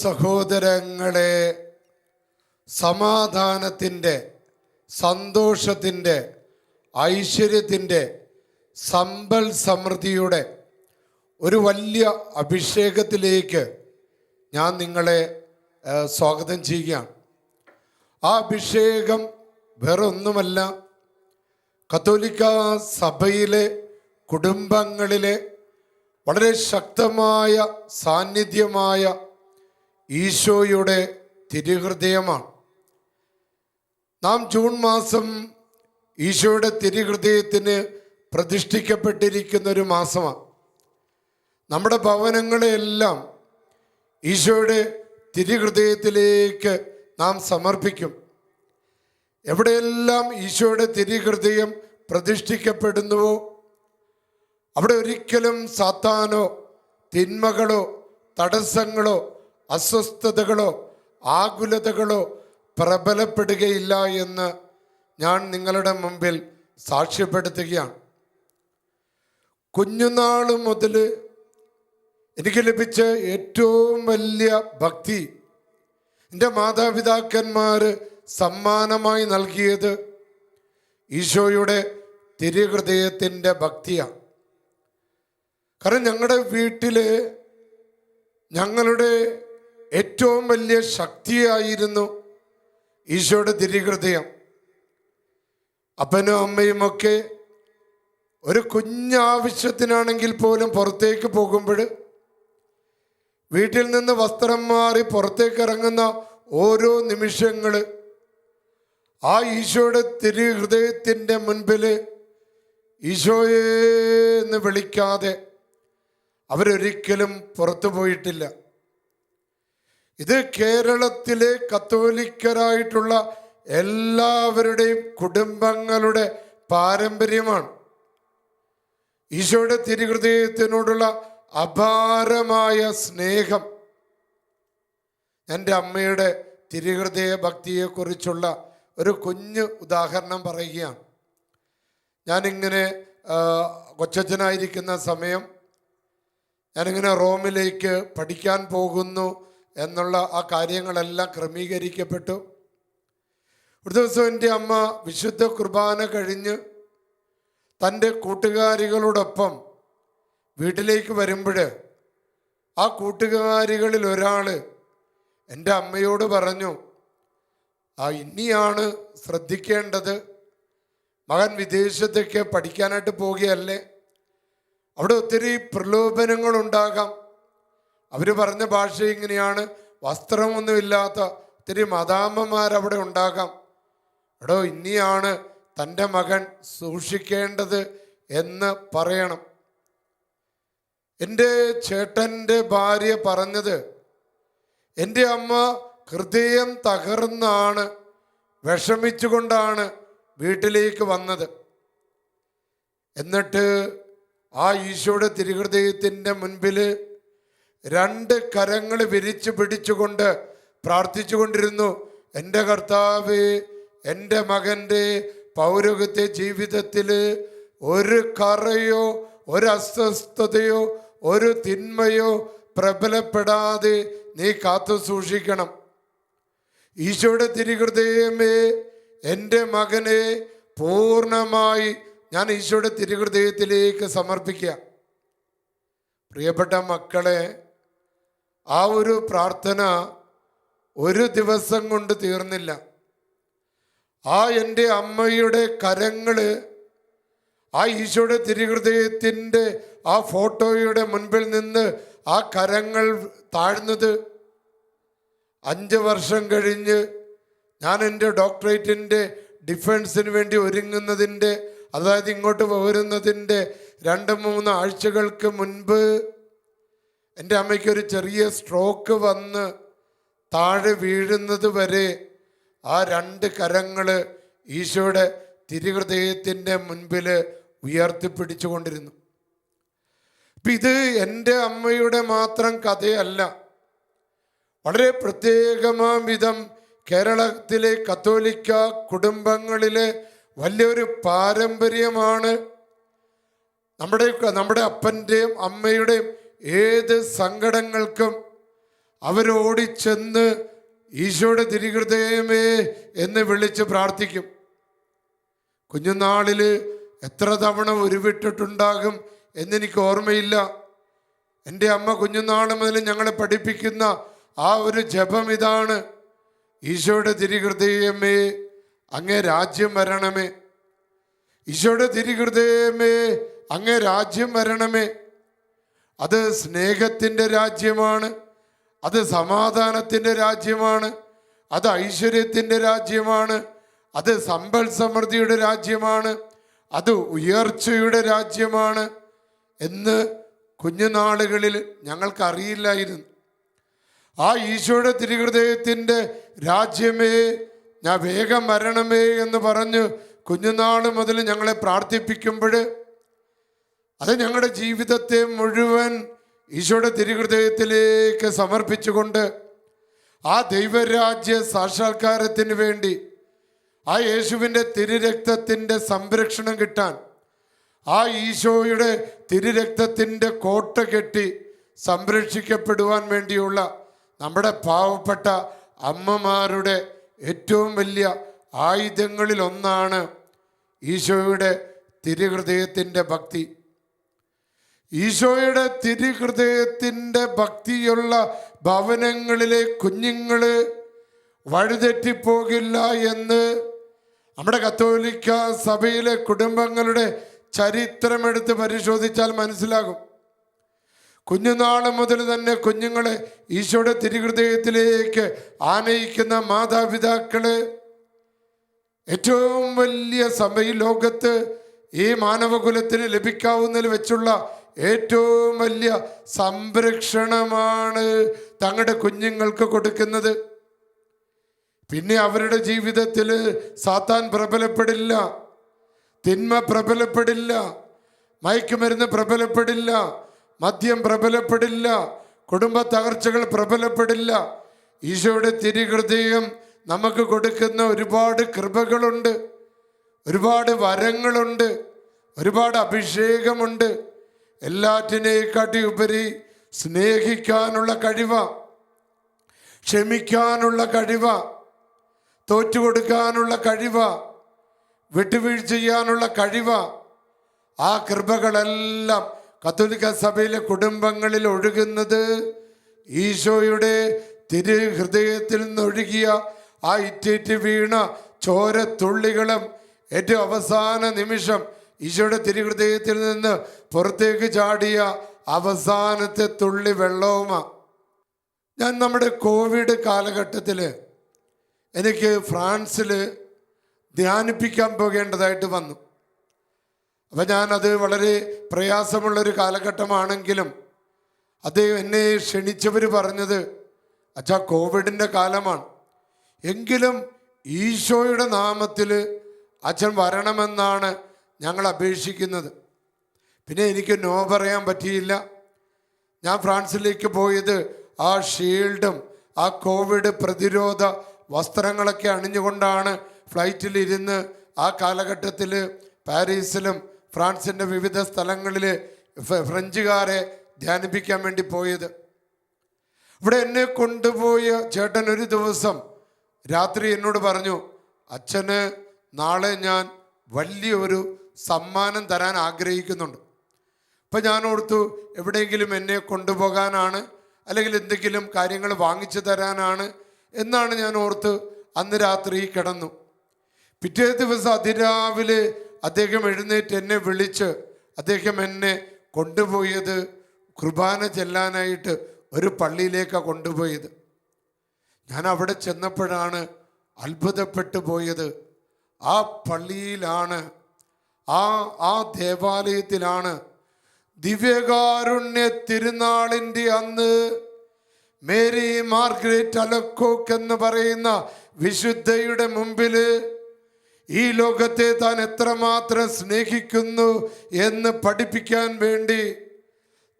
സഹോദരങ്ങളെ, സമാധാനത്തിൻ്റെ, സന്തോഷത്തിൻ്റെ, ഐശ്വര്യത്തിൻ്റെ, സമ്പൽ സമൃദ്ധിയുടെ ഒരു വലിയ അഭിഷേകത്തിലേക്ക് ഞാൻ നിങ്ങളെ സ്വാഗതം ചെയ്യുകയാണ്. ആ അഭിഷേകം വേറെ ഒന്നുമല്ല, കത്തോലിക്ക സഭയിലെ കുടുംബങ്ങളിലെ വളരെ ശക്തമായ സാന്നിധ്യമായ ഈശോയുടെ തിരുഹൃദയമാണ്. നാം ജൂൺ മാസം ഈശോയുടെ തിരുഹൃദയത്തിന് പ്രതിഷ്ഠിക്കപ്പെട്ടിരിക്കുന്ന ഒരു മാസമാണ്. നമ്മുടെ ഭവനങ്ങളെല്ലാം ഈശോയുടെ തിരുഹൃദയത്തിലേക്ക് നാം സമർപ്പിക്കും. എവിടെയെല്ലാം ഈശോയുടെ തിരുഹൃദയം പ്രതിഷ്ഠിക്കപ്പെടുന്നുവോ അവിടെ ഒരിക്കലും സാത്താനോ തിന്മകളോ തടസ്സങ്ങളോ അസ്വസ്ഥതകളോ ആകുലതകളോ പ്രബലപ്പെടുകയില്ല എന്ന് ഞാൻ നിങ്ങളുടെ മുമ്പിൽ സാക്ഷ്യപ്പെടുത്തുകയാണ്. കുഞ്ഞുനാൾ മുതൽ എനിക്ക് ലഭിച്ച ഏറ്റവും വലിയ ഭക്തി എൻ്റെ മാതാപിതാക്കന്മാർ സമ്മാനമായി നൽകിയത് ഈശോയുടെ തിരുഹൃദയത്തിൻ്റെ ഭക്തിയാണ്. കാരണം ഞങ്ങളുടെ വീട്ടിൽ ഞങ്ങളുടെ ഏറ്റവും വലിയ ശക്തിയായിരുന്നു ഈശോയുടെ തിരുഹൃദയം. അപ്പനും അമ്മയുമൊക്കെ ഒരു കുഞ്ഞാവശ്യത്തിനാണെങ്കിൽ പോലും പുറത്തേക്ക് പോകുമ്പോൾ വീട്ടിൽ നിന്ന് വസ്ത്രം മാറി പുറത്തേക്ക് ഇറങ്ങുന്ന ഓരോ നിമിഷങ്ങൾ ആ ഈശോയുടെ തിരുഹൃദയത്തിൻ്റെ മുൻപിൽ ഈശോയെ എന്ന് വിളിക്കാതെ അവരൊരിക്കലും പുറത്തു പോയിട്ടില്ല. ഇത് കേരളത്തിലെ കത്തോലിക്കരായിട്ടുള്ള എല്ലാവരുടെയും കുടുംബങ്ങളുടെ പാരമ്പര്യമാണ്. ഈശോയുടെ തിരുഹൃദയത്തിനോടുള്ള അപാരമായ സ്നേഹം. എൻ്റെ അമ്മയുടെ തിരുഹൃദയ ഭക്തിയെക്കുറിച്ചുള്ള ഒരു കുഞ്ഞു ഉദാഹരണം പറയുകയാണ്. ഞാനിങ്ങനെ കൊച്ചച്ഛനായിരിക്കുന്ന സമയം ഞാനിങ്ങനെ റോമിലേക്ക് പഠിക്കാൻ പോകുന്നു എന്നുള്ള ആ കാര്യങ്ങളെല്ലാം ക്രമീകരിക്കപ്പെട്ടു. ഒരു ദിവസം എൻ്റെ അമ്മ വിശുദ്ധ കുർബാന കഴിഞ്ഞ് തൻ്റെ കൂട്ടുകാരികളോടൊപ്പം വീട്ടിലേക്ക് വരുമ്പോൾ ആ കൂട്ടുകാരികളിൽ ഒരാൾ എൻ്റെ അമ്മയോട് പറഞ്ഞു, ഇനിയാണ് ശ്രദ്ധിക്കേണ്ടത്, മകൻ വിദേശത്തേക്ക് പഠിക്കാനായിട്ട് പോവുകയല്ലേ, അവിടെ ഒത്തിരി പ്രലോഭനങ്ങളുണ്ടാകാം. അവർ പറഞ്ഞ ഭാഷ ഇങ്ങനെയാണ്, വസ്ത്രമൊന്നുമില്ലാത്ത ഒത്തിരി മദാമ്മമാരവിടെ ഉണ്ടാകാം. എടോ, ഇനിയാണ് തൻ്റെ മകൻ സൂക്ഷിക്കേണ്ടത് എന്ന് പറയണം. എൻ്റെ ചേട്ടൻ്റെ ഭാര്യ പറഞ്ഞത്, എൻ്റെ അമ്മ ഹൃദയം തകർന്നാണ് വിഷമിച്ചുകൊണ്ടാണ് വീട്ടിലേക്ക് വന്നത്. എന്നിട്ട് ആ ഈശോയുടെ തിരുഹൃദയത്തിൻ്റെ മുൻപിൽ 2 കരങ്ങൾ വിരിച്ചു പിടിച്ചുകൊണ്ട് പ്രാർത്ഥിച്ചു കൊണ്ടിരുന്നു, എൻ്റെ കർത്താവേ, എൻ്റെ മകൻ്റെ പൗരോഹിത്യ ജീവിതത്തിൽ ഒരു കറയോ ഒരു അസ്വസ്ഥതയോ ഒരു തിന്മയോ പ്രബലപ്പെടാതെ നീ കാത്തു സൂക്ഷിക്കണം. ഈശോയുടെ തിരുഹൃദയമേ, എൻ്റെ മകനെ പൂർണ്ണമായി ഞാൻ ഈശോയുടെ തിരുഹൃദയത്തിലേക്ക് സമർപ്പിക്കുക. പ്രിയപ്പെട്ട മക്കളെ, ആ ഒരു പ്രാർത്ഥന ഒരു ദിവസം കൊണ്ട് തീർന്നില്ല. ആ എൻ്റെ അമ്മയുടെ കരങ്ങൾ ആ ഈശോയുടെ തിരുഹൃദയത്തിൻ്റെ ആ ഫോട്ടോയുടെ മുൻപിൽ നിന്ന് ആ കരങ്ങൾ താഴ്ന്നത് 5 വർഷം കഴിഞ്ഞ് ഞാൻ എൻ്റെ ഡോക്ടറേറ്റിൻ്റെ ഡിഫൻസിന് വേണ്ടി ഒരുങ്ങുന്നതിൻ്റെ, അതായത് ഇങ്ങോട്ട് പോരുന്നതിൻ്റെ 2-3 ആഴ്ചകൾക്ക് മുൻപ് എൻ്റെ അമ്മയ്ക്കൊരു ചെറിയ സ്ട്രോക്ക് വന്ന് താഴെ വീഴുന്നത് വരെ ആ 2 കരങ്ങൾ ഈശോയുടെ തിരുഹൃദയത്തിൻ്റെ മുൻപിൽ ഉയർത്തിപ്പിടിച്ചുകൊണ്ടിരുന്നു. അപ്പം ഇത് എൻ്റെ അമ്മയുടെ മാത്രം കഥയല്ല. വളരെ പ്രത്യേകമാം വിധം കേരളത്തിലെ കത്തോലിക്ക കുടുംബങ്ങളിലെ വലിയൊരു പാരമ്പര്യമാണ്. നമ്മുടെ അപ്പൻ്റെയും അമ്മയുടെയും ഏത് സങ്കടങ്ങൾക്കും അവരോടിച്ചെന്ന് ഈശോയുടെ തിരുഹൃദയമേ എന്ന് വിളിച്ച് പ്രാർത്ഥിക്കും. കുഞ്ഞുനാളിൽ എത്ര തവണ ഉരുവിട്ടിട്ടുണ്ടാകും എന്നെനിക്ക് ഓർമ്മയില്ല. എൻ്റെ അമ്മ കുഞ്ഞുനാൾ മുതൽ ഞങ്ങളെ പഠിപ്പിക്കുന്ന ആ ഒരു ജപം ഇതാണ്: ഈശോയുടെ തിരുഹൃദയമേ അങ്ങേ രാജ്യം വരണമേ, ഈശോയുടെ തിരുഹൃദയമേ അങ്ങേ രാജ്യം വരണമേ. അത് സ്നേഹത്തിൻ്റെ രാജ്യമാണ്, അത് സമാധാനത്തിൻ്റെ രാജ്യമാണ്, അത് ഐശ്വര്യത്തിൻ്റെ രാജ്യമാണ്, അത് സമ്പൽ സമൃദ്ധിയുടെ രാജ്യമാണ്, അത് ഉയർച്ചയുടെ രാജ്യമാണ് എന്ന് കുഞ്ഞുനാളുകളിൽ ഞങ്ങൾക്കറിയില്ലായിരുന്നു. ആ ഈശോയുടെ തിരുഹൃദയത്തിൻ്റെ രാജ്യമേ ഞാൻ വേഗം വരണമേ എന്ന് പറഞ്ഞ് കുഞ്ഞുനാൾ മുതൽ ഞങ്ങളെ പ്രാർത്ഥിപ്പിക്കുമ്പോൾ അത് ഞങ്ങളുടെ ജീവിതത്തെ മുഴുവൻ ഈശോയുടെ തിരുഹൃദയത്തിലേക്ക് സമർപ്പിച്ചുകൊണ്ട് ആ ദൈവരാജ്യ സാക്ഷാത്കാരത്തിന് വേണ്ടി, ആ യേശുവിൻ്റെ തിരുരക്തത്തിൻ്റെ സംരക്ഷണം കിട്ടാൻ, ആ ഈശോയുടെ തിരുരക്തത്തിൻ്റെ കോട്ട കെട്ടി സംരക്ഷിക്കപ്പെടുവാൻ വേണ്ടിയുള്ള നമ്മുടെ പാവപ്പെട്ട അമ്മമാരുടെ ഏറ്റവും വലിയ ആയുധങ്ങളിലൊന്നാണ് ഈശോയുടെ തിരുഹൃദയത്തിൻ്റെ ഭക്തി. ഈശോയുടെ തിരുഹൃദയത്തിൻ്റെ ഭക്തിയുള്ള ഭവനങ്ങളിലെ കുഞ്ഞുങ്ങൾ വഴിതെറ്റിപ്പോകില്ല എന്ന് നമ്മുടെ കത്തോലിക്ക സഭയിലെ കുടുംബങ്ങളുടെ ചരിത്രമെടുത്ത് പരിശോധിച്ചാൽ മനസ്സിലാകും. കുഞ്ഞുനാൾ മുതൽ തന്നെ കുഞ്ഞുങ്ങളെ ഈശോയുടെ തിരുഹൃദയത്തിലേക്ക് ആനയിക്കുന്ന മാതാപിതാക്കള് ഏറ്റവും വലിയ സഭ ഈ ലോകത്ത് ഈ മാനവകുലത്തിന് ലഭിക്കാവുന്നതിൽ വെച്ചുള്ള ഏറ്റവും വലിയ സംരക്ഷണമാണ് തങ്ങളുടെ കുഞ്ഞുങ്ങൾക്ക് കൊടുക്കുന്നത്. പിന്നെ അവരുടെ ജീവിതത്തിൽ സാത്താൻ പ്രബലപ്പെടില്ല, തിന്മ പ്രബലപ്പെടില്ല, മയക്കുമരുന്ന് പ്രബലപ്പെടില്ല, മദ്യം പ്രബലപ്പെടില്ല, കുടുംബ തകർച്ചകൾ പ്രബലപ്പെടില്ല. ഈശോയുടെ തിരുഹൃദയം നമുക്ക് കൊടുക്കുന്ന ഒരുപാട് കൃപകളുണ്ട്, ഒരുപാട് വരങ്ങളുണ്ട്, ഒരുപാട് അഭിഷേകമുണ്ട്. എല്ലാറ്റിനേക്കാട്ടി ഉപരി സ്നേഹിക്കാനുള്ള കഴിവ്, ക്ഷമിക്കാനുള്ള കഴിവ്, തോറ്റുകൊടുക്കാനുള്ള കഴിവ്, വിട്ടുവീഴ്ച ചെയ്യാനുള്ള കഴിവ്, ആ കൃപകളെല്ലാം കത്തോലിക്ക സഭയിലെ കുടുംബങ്ങളിൽ ഒഴുകുന്നത് ഈശോയുടെ തിരുഹൃദയത്തിൽ നിന്നൊഴുകിയ ആ ഇറ്റേറ്റ് വീണ ചോരത്തുള്ളികളും ഏറ്റവും അവസാന നിമിഷം ഈശോയുടെ തിരുഹൃദയത്തിൽ നിന്ന് പുറത്തേക്ക് ചാടിയ അവസാനത്തെ തുള്ളി വെള്ളവുമാണ്. ഞാൻ നമ്മുടെ കോവിഡ് കാലഘട്ടത്തിൽ എനിക്ക് ഫ്രാൻസിൽ ധ്യാനിപ്പിക്കാൻ പോകേണ്ടതായിട്ട് വന്നു. അപ്പം ഞാനത് വളരെ പ്രയാസമുള്ളൊരു കാലഘട്ടമാണെങ്കിലും അദ്ദേഹം എന്നെ ക്ഷണിച്ചവർ പറഞ്ഞത്, അച്ഛാ കോവിഡിൻ്റെ കാലമാണ്, എങ്കിലും ഈശോയുടെ നാമത്തിൽ അച്ഛൻ വരണമെന്നാണ് ഞങ്ങൾ അപേക്ഷിക്കുന്നത്. പിന്നെ എനിക്ക് നോ പറയാൻ പറ്റിയില്ല. ഞാൻ ഫ്രാൻസിലേക്ക് പോയത് ആ ഷീൽഡും ആ കോവിഡ് പ്രതിരോധ വസ്ത്രങ്ങളൊക്കെ അണിഞ്ഞുകൊണ്ടാണ് ഫ്ലൈറ്റിലിരുന്ന് ആ കാലഘട്ടത്തിൽ പാരീസിലും ഫ്രാൻസിൻ്റെ വിവിധ സ്ഥലങ്ങളിൽ ഫ്രഞ്ചുകാരെ ധ്യാനിപ്പിക്കാൻ വേണ്ടി പോയത്. ഇവിടെ എന്നെ കൊണ്ടുപോയ ചേട്ടൻ ഒരു ദിവസം രാത്രി എന്നോട് പറഞ്ഞു, അച്ഛന് നാളെ ഞാൻ വലിയൊരു സമ്മാനം തരാൻ ആഗ്രഹിക്കുന്നുണ്ട്. അപ്പം ഞാൻ ഓർത്തു എവിടെയെങ്കിലും എന്നെ കൊണ്ടുപോകാനാണ്, അല്ലെങ്കിൽ എന്തെങ്കിലും കാര്യങ്ങൾ വാങ്ങിച്ചു തരാനാണ് എന്നാണ് ഞാൻ ഓർത്ത് അന്ന് രാത്രി കിടന്നു. പിറ്റേ ദിവസം അതിരാവിലെ അദ്ദേഹം എഴുന്നേറ്റ് എന്നെ വിളിച്ച് അദ്ദേഹം എന്നെ കൊണ്ടുപോയത് കുർബാന ചെല്ലാനായിട്ട് ഒരു പള്ളിയിലേക്കാണ് കൊണ്ടുപോയത്. ഞാൻ അവിടെ ചെന്നപ്പോഴാണ് അത്ഭുതപ്പെട്ടു പോയത്. ആ പള്ളിയിലാണ്, ആ ദേവാലയത്തിലാണ് ദിവ്യകാരുണ്യ തിരുനാളിൻ്റെ അന്ന് മേരി മാർഗ്രറ്റ് അലക്കോക്ക് എന്ന് പറയുന്ന വിശുദ്ധയുടെ മുമ്പിൽ ഈ ലോകത്തെ താൻ എത്രമാത്രം സ്നേഹിക്കുന്നു എന്ന് പഠിപ്പിക്കാൻ വേണ്ടി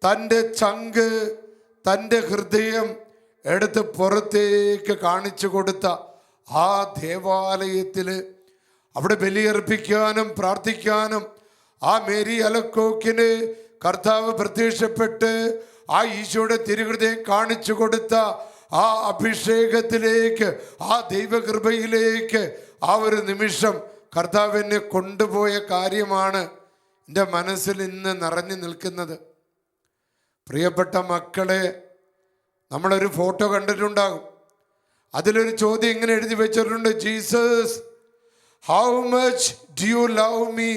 തൻ്റെ ചങ്ക്, തൻ്റെ ഹൃദയം എടുത്ത് പുറത്തേക്ക് കാണിച്ചു കൊടുത്ത ആ ദേവാലയത്തിൽ അവിടെ ബലിയർപ്പിക്കാനും പ്രാർത്ഥിക്കാനും ആ മേരി അലക്കോക്കിന് കർത്താവ് പ്രത്യക്ഷപ്പെട്ട് ആ ഈശോയുടെ തിരുഹൃദയം കാണിച്ചു കൊടുത്ത ആ അഭിഷേകത്തിലേക്ക്, ആ ദൈവകൃപയിലേക്ക് ആ ഒരു നിമിഷം കർത്താവിനെ കൊണ്ടുപോയ കാര്യമാണ് എൻ്റെ മനസ്സിൽ ഇന്ന് നിറഞ്ഞു നിൽക്കുന്നത്. പ്രിയപ്പെട്ട മക്കളെ, നമ്മളൊരു ഫോട്ടോ കണ്ടിട്ടുണ്ടാകും. അതിലൊരു ചോദ്യം ഇങ്ങനെ എഴുതി വെച്ചിട്ടുണ്ട്: Jesus, how much do you love me?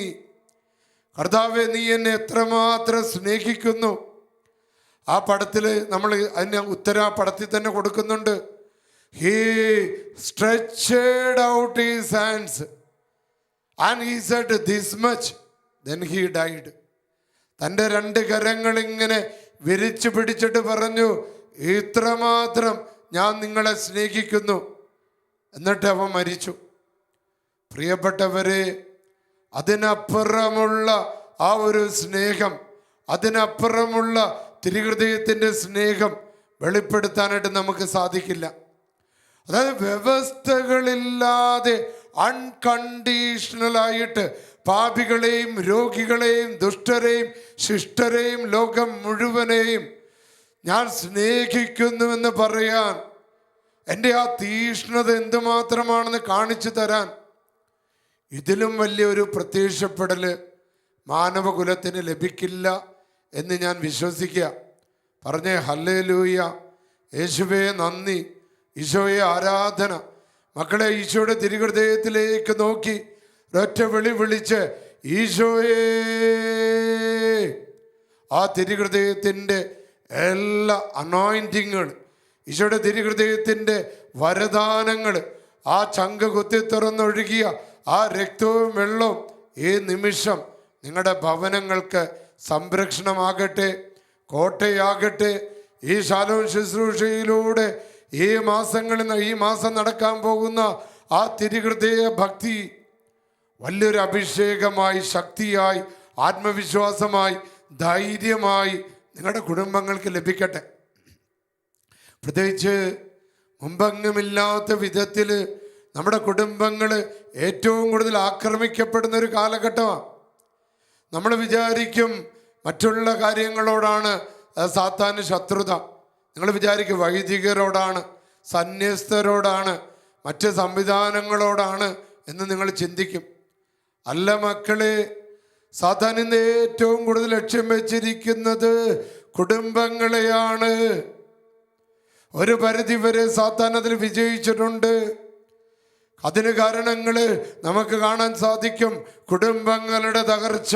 കർത്താവെ, നീ എന്നെ എത്രമാത്രം സ്നേഹിക്കുന്നു? ആ പടത്തിൽ നമ്മൾ അതിന് ഉത്തരം ആ പടത്തിൽ തന്നെ കൊടുക്കുന്നുണ്ട്. He stretched out his hands and he said this much, then he died. തൻ്റെ 2 കരങ്ങൾ ഇങ്ങനെ വിരിച്ചു പിടിച്ചിട്ട് പറഞ്ഞു, ഇത്രമാത്രം ഞാൻ നിങ്ങളെ സ്നേഹിക്കുന്നു. എന്നിട്ട് അവൻ മരിച്ചു. പ്രിയപ്പെട്ടവരെ, അതിനപ്പുറമുള്ള ആ ഒരു സ്നേഹം, അതിനപ്പുറമുള്ള തിരുഹൃദയത്തിൻ്റെ സ്നേഹം വെളിപ്പെടുത്താനായിട്ട് നമുക്ക് സാധിക്കില്ല. അതായത് വ്യവസ്ഥകളില്ലാതെ അൺകണ്ടീഷണലായിട്ട് പാപികളെയും രോഗികളെയും ദുഷ്ടരെയും ശിഷ്ടരെയും ലോകം മുഴുവനെയും ഞാൻ സ്നേഹിക്കുന്നുവെന്ന് പറയാൻ, എൻ്റെ ആ തീഷ്ണത എന്തുമാത്രമാണെന്ന് കാണിച്ചു തരാൻ ഇതിലും വലിയൊരു പ്രത്യക്ഷപ്പെടൽ മാനവകുലത്തിന് ലഭിക്കില്ല എന്ന് ഞാൻ വിശ്വസിക്കുക. പറഞ്ഞേ ഹല്ലേലൂയ. യേശുവേ നന്ദി, ഈശോയെ ആരാധന. മക്കളെ, ഈശോയുടെ തിരുഹൃദയത്തിലേക്ക് നോക്കി ഒരൊറ്റ വിളി വിളിച്ച് ഈശോയേ. ആ തിരുഹൃദയത്തിൻ്റെ എല്ലാ അനോയിൻറ്റിങ്ങൾ, ഈശോയുടെ തിരുഹൃദയത്തിൻ്റെ വരദാനങ്ങൾ, ആ ചങ്ക് കുത്തി തുറന്നൊഴുകിയ ആ രക്തവും വെള്ളവും ഈ നിമിഷം നിങ്ങളുടെ ഭവനങ്ങൾക്ക് സംരക്ഷണമാകട്ടെ, കോട്ടയാകട്ടെ. ഈ ശാലോം ശുശ്രൂഷയിലൂടെ ഈ മാസം നടക്കാൻ പോകുന്ന ആ തിരുഹൃദയ ഭക്തി വലിയൊരു അഭിഷേകമായി, ശക്തിയായി, ആത്മവിശ്വാസമായി, ധൈര്യമായി നിങ്ങളുടെ കുടുംബങ്ങൾക്ക് ലഭിക്കട്ടെ. പ്രത്യേകിച്ച് മുമ്പെങ്ങുമില്ലാത്ത വിധത്തിൽ നമ്മുടെ കുടുംബങ്ങൾ ഏറ്റവും കൂടുതൽ ആക്രമിക്കപ്പെടുന്ന ഒരു കാലഘട്ടമാണ്. നമ്മൾ വിചാരിക്കും മറ്റുള്ള കാര്യങ്ങളോടാണ് സാത്താന് ശത്രുത. നിങ്ങൾ വിചാരിക്കും വൈദികരോടാണ്, സന്യസ്തരോടാണ്, മറ്റ് സംവിധാനങ്ങളോടാണ് എന്ന് നിങ്ങൾ ചിന്തിക്കും. അല്ല മക്കളെ, സാത്താൻ ഇന്ന് ഏറ്റവും കൂടുതൽ ലക്ഷ്യം വെച്ചിരിക്കുന്നത് കുടുംബങ്ങളെയാണ്. ഒരു പരിധിവരെ സാത്താൻ അതിൽ വിജയിച്ചിട്ടുണ്ട്. അതിന് കാരണങ്ങൾ നമുക്ക് കാണാൻ സാധിക്കും. കുടുംബങ്ങളുടെ തകർച്ച,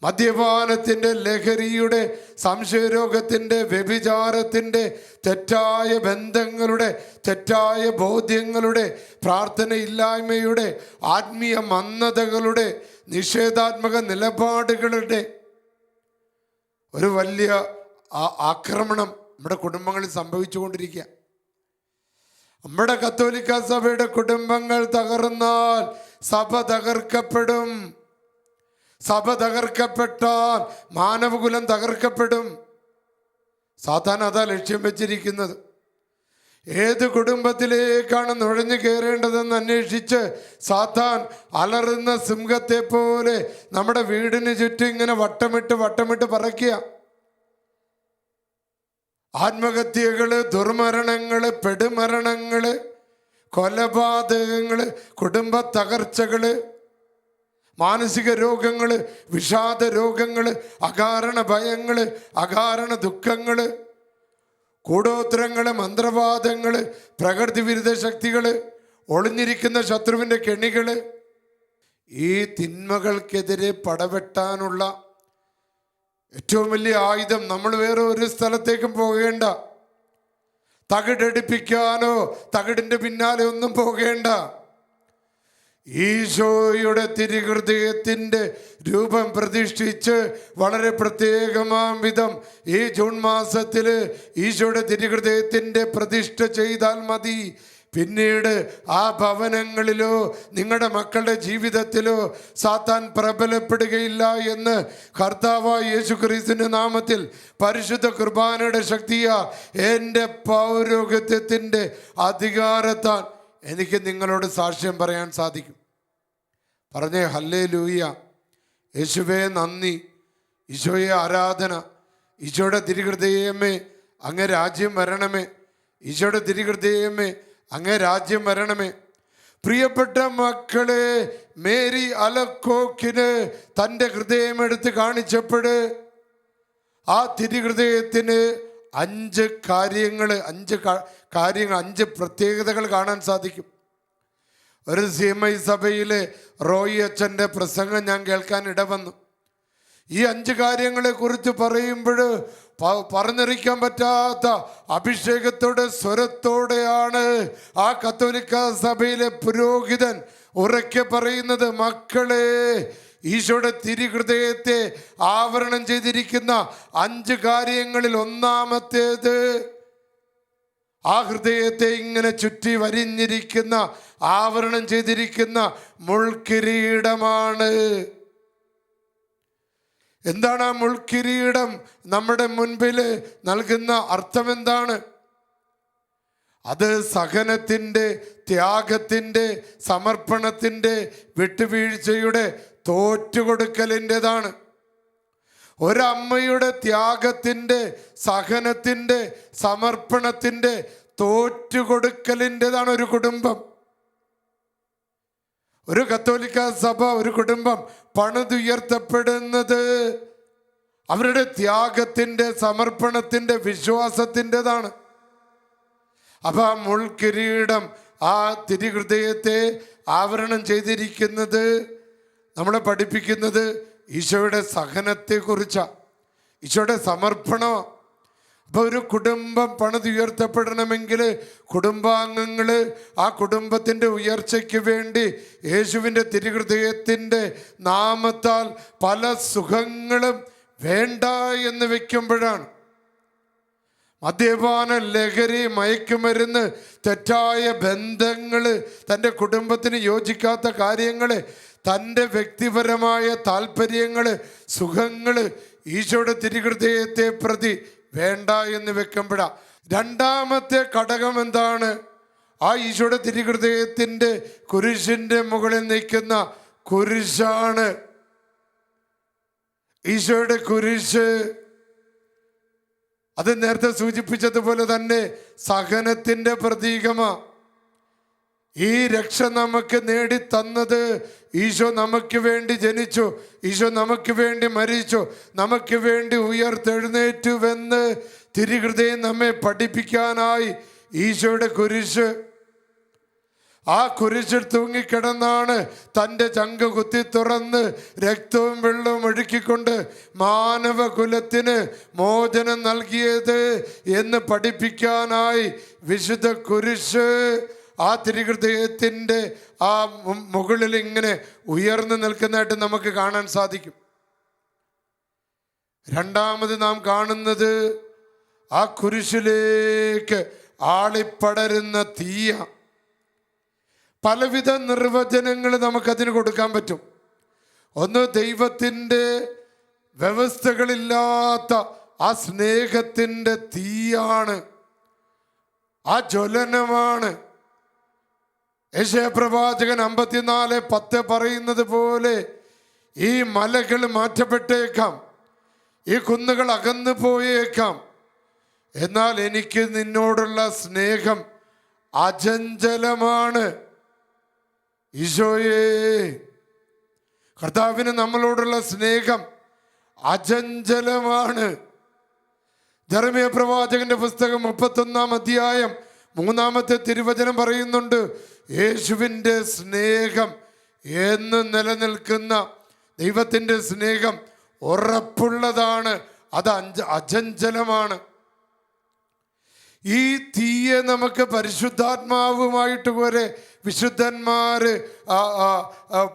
മദ്യപാനത്തിൻ്റെ, ലഹരിയുടെ, സംശയരോഗത്തിൻ്റെ, വ്യഭിചാരത്തിൻ്റെ, തെറ്റായ ബന്ധങ്ങളുടെ, തെറ്റായ ബോധ്യങ്ങളുടെ, പ്രാർത്ഥനയില്ലായ്മയുടെ, ആത്മീയ മന്ദതകളുടെ, നിഷേധാത്മക നിലപാടുകളുടെ ഒരു വലിയ ആക്രമണം നമ്മുടെ കുടുംബങ്ങളിൽ സംഭവിച്ചുകൊണ്ടിരിക്കുക. നമ്മുടെ കത്തോലിക്ക സഭയുടെ കുടുംബങ്ങൾ തകർന്നാൽ സഭ തകർക്കപ്പെടും. സഭ തകർക്കപ്പെട്ടാൽ മാനവകുലം തകർക്കപ്പെടും. സാത്താൻ അതാ ലക്ഷ്യം വെച്ചിരിക്കുന്നത്. ഏത് കുടുംബത്തിലേക്കാണ് നുഴഞ്ഞു കയറേണ്ടതെന്ന് അന്വേഷിച്ച് സാത്താൻ അലറുന്ന സിംഹത്തെ പോലെ നമ്മുടെ വീടിന് ചുറ്റും ഇങ്ങനെ വട്ടമിട്ട് പറയ്ക്കുക. ആത്മഹത്യകള്, ദുർമരണങ്ങള്, പെടുമരണങ്ങള്, കൊലപാതകങ്ങള്, കുടുംബ തകർച്ചകള്, മാനസിക രോഗങ്ങള്, വിഷാദ രോഗങ്ങള്, അകാരണ ഭയങ്ങള്, അകാരണ ദുഃഖങ്ങള്, കൂടോത്രങ്ങള്, മന്ത്രവാദങ്ങള്, പ്രകൃതി വിരുദ്ധ ശക്തികള്, ഒളിഞ്ഞിരിക്കുന്ന ശത്രുവിൻ്റെ കെണികള്. ഈ തിന്മകൾക്കെതിരെ പടവെട്ടാനുള്ള ഏറ്റവും വലിയ ആയുധം, നമ്മൾ വേറെ ഒരു സ്ഥലത്തേക്കും പോകേണ്ട, തകിടെടുപ്പിക്കാനോ തകിടിൻ്റെ പിന്നാലെ ഒന്നും പോകേണ്ട. ഈശോയുടെ തിരുഹൃദയത്തിൻ്റെ രൂപം പ്രതിഷ്ഠിച്ച് വളരെ പ്രത്യേകമാം വിധം ഈ ജൂൺ മാസത്തിൽ ഈശോയുടെ തിരുഹൃദയത്തിൻ്റെ പ്രതിഷ്ഠ ചെയ്താൽ മതി. പിന്നീട് ആ ഭവനങ്ങളിലോ നിങ്ങളുടെ മക്കളുടെ ജീവിതത്തിലോ സാത്താൻ പ്രബലപ്പെടുകയില്ല എന്ന് കർത്താവായ യേശുക്രിസ്തുവിന്റെ നാമത്തിൽ പരിശുദ്ധ കുർബാനയുടെ ശക്തിയാ എൻ്റെ പൗരോഹിത്യത്തിൻ്റെ അധികാരത്താൽ എനിക്ക് നിങ്ങളോട് സാക്ഷ്യം പറയാൻ സാധിക്കും. പറഞ്ഞേ ഹല്ലേലൂയ. യേശുവേ നന്ദി, ഈശോയെ ആരാധന, ഈശോയുടെ തിരുഹൃദയമേ അങ്ങ് രാജ്യം വരണമേ. ഈശോയുടെ തിരുഹൃദയമേ, അങ്ങ് രാജ്യം വരണമേ. പ്രിയപ്പെട്ട മക്കളെ, മേരി അലക്കോക്കിന് തൻ്റെ ഹൃദയം എടുത്ത് കാണിച്ചപ്പോൾ ആ തിരുഹൃദയത്തിന് 5 കാര്യങ്ങൾ 5 പ്രത്യേകതകൾ കാണാൻ സാധിക്കും. ഒരു CMI സഭയിലെ റോയി അച്ഛൻ്റെ പ്രസംഗം ഞാൻ കേൾക്കാൻ ഇടവന്നു. ഈ 5 കാര്യങ്ങളെ കുറിച്ച് പറയുമ്പോൾ പറഞ്ഞറിയിക്കാൻ പറ്റാത്ത അഭിഷേകത്തോടെ സ്വരത്തോടെയാണ് ആ കത്തോലിക്ക സഭയിലെ പുരോഹിതൻ ഉറക്കെ പറയുന്നത്, മക്കളെ, ഈശോയുടെ തിരുഹൃദയത്തെ ആവരണം ചെയ്തിരിക്കുന്ന 5 കാര്യങ്ങളിൽ ഒന്നാമത്തേത് ആ ഹൃദയത്തെ ഇങ്ങനെ ചുറ്റി വരിഞ്ഞിരിക്കുന്ന, ആവരണം ചെയ്തിരിക്കുന്ന മുൾക്കിരീടമാണ്. എന്താണ് ആ മുൾക്കിരീടം നമ്മുടെ മുൻപിൽ നൽകുന്ന അർത്ഥം? എന്താണ് അത്? സഹനത്തിൻ്റെ, ത്യാഗത്തിൻ്റെ, സമർപ്പണത്തിൻ്റെ, വിട്ടുവീഴ്ചയുടെ, തോറ്റുകൊടുക്കലിൻ്റെതാണ്. ഒരമ്മയുടെ ത്യാഗത്തിൻ്റെ, സഹനത്തിൻ്റെ, സമർപ്പണത്തിൻ്റെ, തോറ്റുകൊടുക്കലിൻ്റെതാണ് ഒരു കുടുംബം. ഒരു കത്തോലിക്ക സഭ, ഒരു കുടുംബം പണിതുയർത്തപ്പെടുന്നത് അവരുടെ ത്യാഗത്തിൻ്റെ, സമർപ്പണത്തിൻ്റെ, വിശ്വാസത്തിൻ്റെതാണ്. അപ്പം ആ മുൾക്കിരീടം, ആ തിരുഹൃദയത്തെ ആവരണം ചെയ്തിരിക്കുന്നത് നമ്മളെ പഠിപ്പിക്കുന്നത് ഈശോയുടെ സഹനത്തെക്കുറിച്ചാണ്, ഈശോയുടെ സമർപ്പണം. അപ്പോൾ ഒരു കുടുംബം പണിതുയർത്തപ്പെടണമെങ്കിൽ കുടുംബാംഗങ്ങൾ ആ കുടുംബത്തിൻ്റെ ഉയർച്ചയ്ക്ക് വേണ്ടി യേശുവിൻ്റെ തിരുഹൃദയത്തിൻ്റെ നാമത്താൽ പല സുഖങ്ങളും വേണ്ട എന്ന് വെക്കുമ്പോഴാണ്. മദ്യപാന, ലഹരി, മയക്കുമരുന്ന്, തെറ്റായ ബന്ധങ്ങൾ, തൻ്റെ കുടുംബത്തിന് യോജിക്കാത്ത കാര്യങ്ങൾ, തൻ്റെ വ്യക്തിപരമായ താല്പര്യങ്ങൾ, സുഖങ്ങൾ ഈശോയുടെ തിരുഹൃദയത്തെ പ്രതി വേണ്ട എന്ന് വെക്കുമ്പോഴാണ്. രണ്ടാമത്തെ ഘടകം എന്താണ്? ആ ഈശോയുടെ തിരുഹൃദയത്തിൻ്റെ കുരിശിൻ്റെ മുകളിൽ നിൽക്കുന്ന കുരിശാണ്. ഈശോയുടെ കുരിശ് അത് നേരത്തെ സൂചിപ്പിച്ചതുപോലെ തന്നെ സഹനത്തിൻ്റെ പ്രതീകമാണ്. ഈ രക്ഷ നമുക്ക് നേടിത്തന്നത് ഈശോ നമുക്ക് വേണ്ടി ജനിച്ചു, ഈശോ നമുക്ക് വേണ്ടി മരിച്ചു, നമുക്ക് വേണ്ടി ഉയർത്തെഴുന്നേറ്റുവെന്ന് തിരുഹൃദയം നമ്മെ പഠിപ്പിക്കാനായി ഈശോയുടെ കുരിശ്, ആ കുരിശിൽ തൂങ്ങിക്കിടന്നാണ് തൻ്റെ ചങ്ക് കുത്തി തുറന്ന് രക്തവും വെള്ളവും ഒഴുക്കിക്കൊണ്ട് മാനവകുലത്തിന് മോചനം നൽകിയത് എന്ന് പഠിപ്പിക്കാനായി വിശുദ്ധ കുരിശ് ആ തിരുഹൃദയത്തിൻ്റെ ആ മുകളിൽ ഇങ്ങനെ ഉയർന്നു നിൽക്കുന്നതായിട്ട് നമുക്ക് കാണാൻ സാധിക്കും. രണ്ടാമത് നാം കാണുന്നത് ആ കുരിശിലേക്ക് ആളിപ്പടരുന്ന തീയ. പലവിധ നിർവചനങ്ങൾ നമുക്കതിന് കൊടുക്കാൻ പറ്റും. ഒന്ന്, ദൈവത്തിൻ്റെ വ്യവസ്ഥകളില്ലാത്ത ആ സ്നേഹത്തിൻ്റെ തീയാണ്, ആ ജ്വലനമാണ്. യെശയ്യാപ്രവാചകൻ 54:10 പറയുന്നത് പോലെ ഈ മലകൾ മാറ്റപ്പെട്ടേക്കാം, ഈ കുന്നുകൾ അകന്നു പോയേക്കാം, എന്നാൽ എനിക്ക് നിന്നോടുള്ള സ്നേഹം അചഞ്ചലമാണ്. ഈശോയേ, കർത്താവിന് നമ്മളോടുള്ള സ്നേഹം അചഞ്ചലമാണ്. ജെറമ്യാ പ്രവാചകന്റെ പുസ്തകം 31-ാം അധ്യായം 3-ാമത്തെ തിരുവചനം പറയുന്നുണ്ട്, യേശുവിൻ്റെ സ്നേഹം എന്നും നിലനിൽക്കുന്ന ദൈവത്തിൻ്റെ സ്നേഹം ഉറപ്പുള്ളതാണ്, അത് അചഞ്ചലമാണ്. ഈ തീയെ നമുക്ക് പരിശുദ്ധാത്മാവുമായിട്ട് വരെ വിശുദ്ധന്മാർ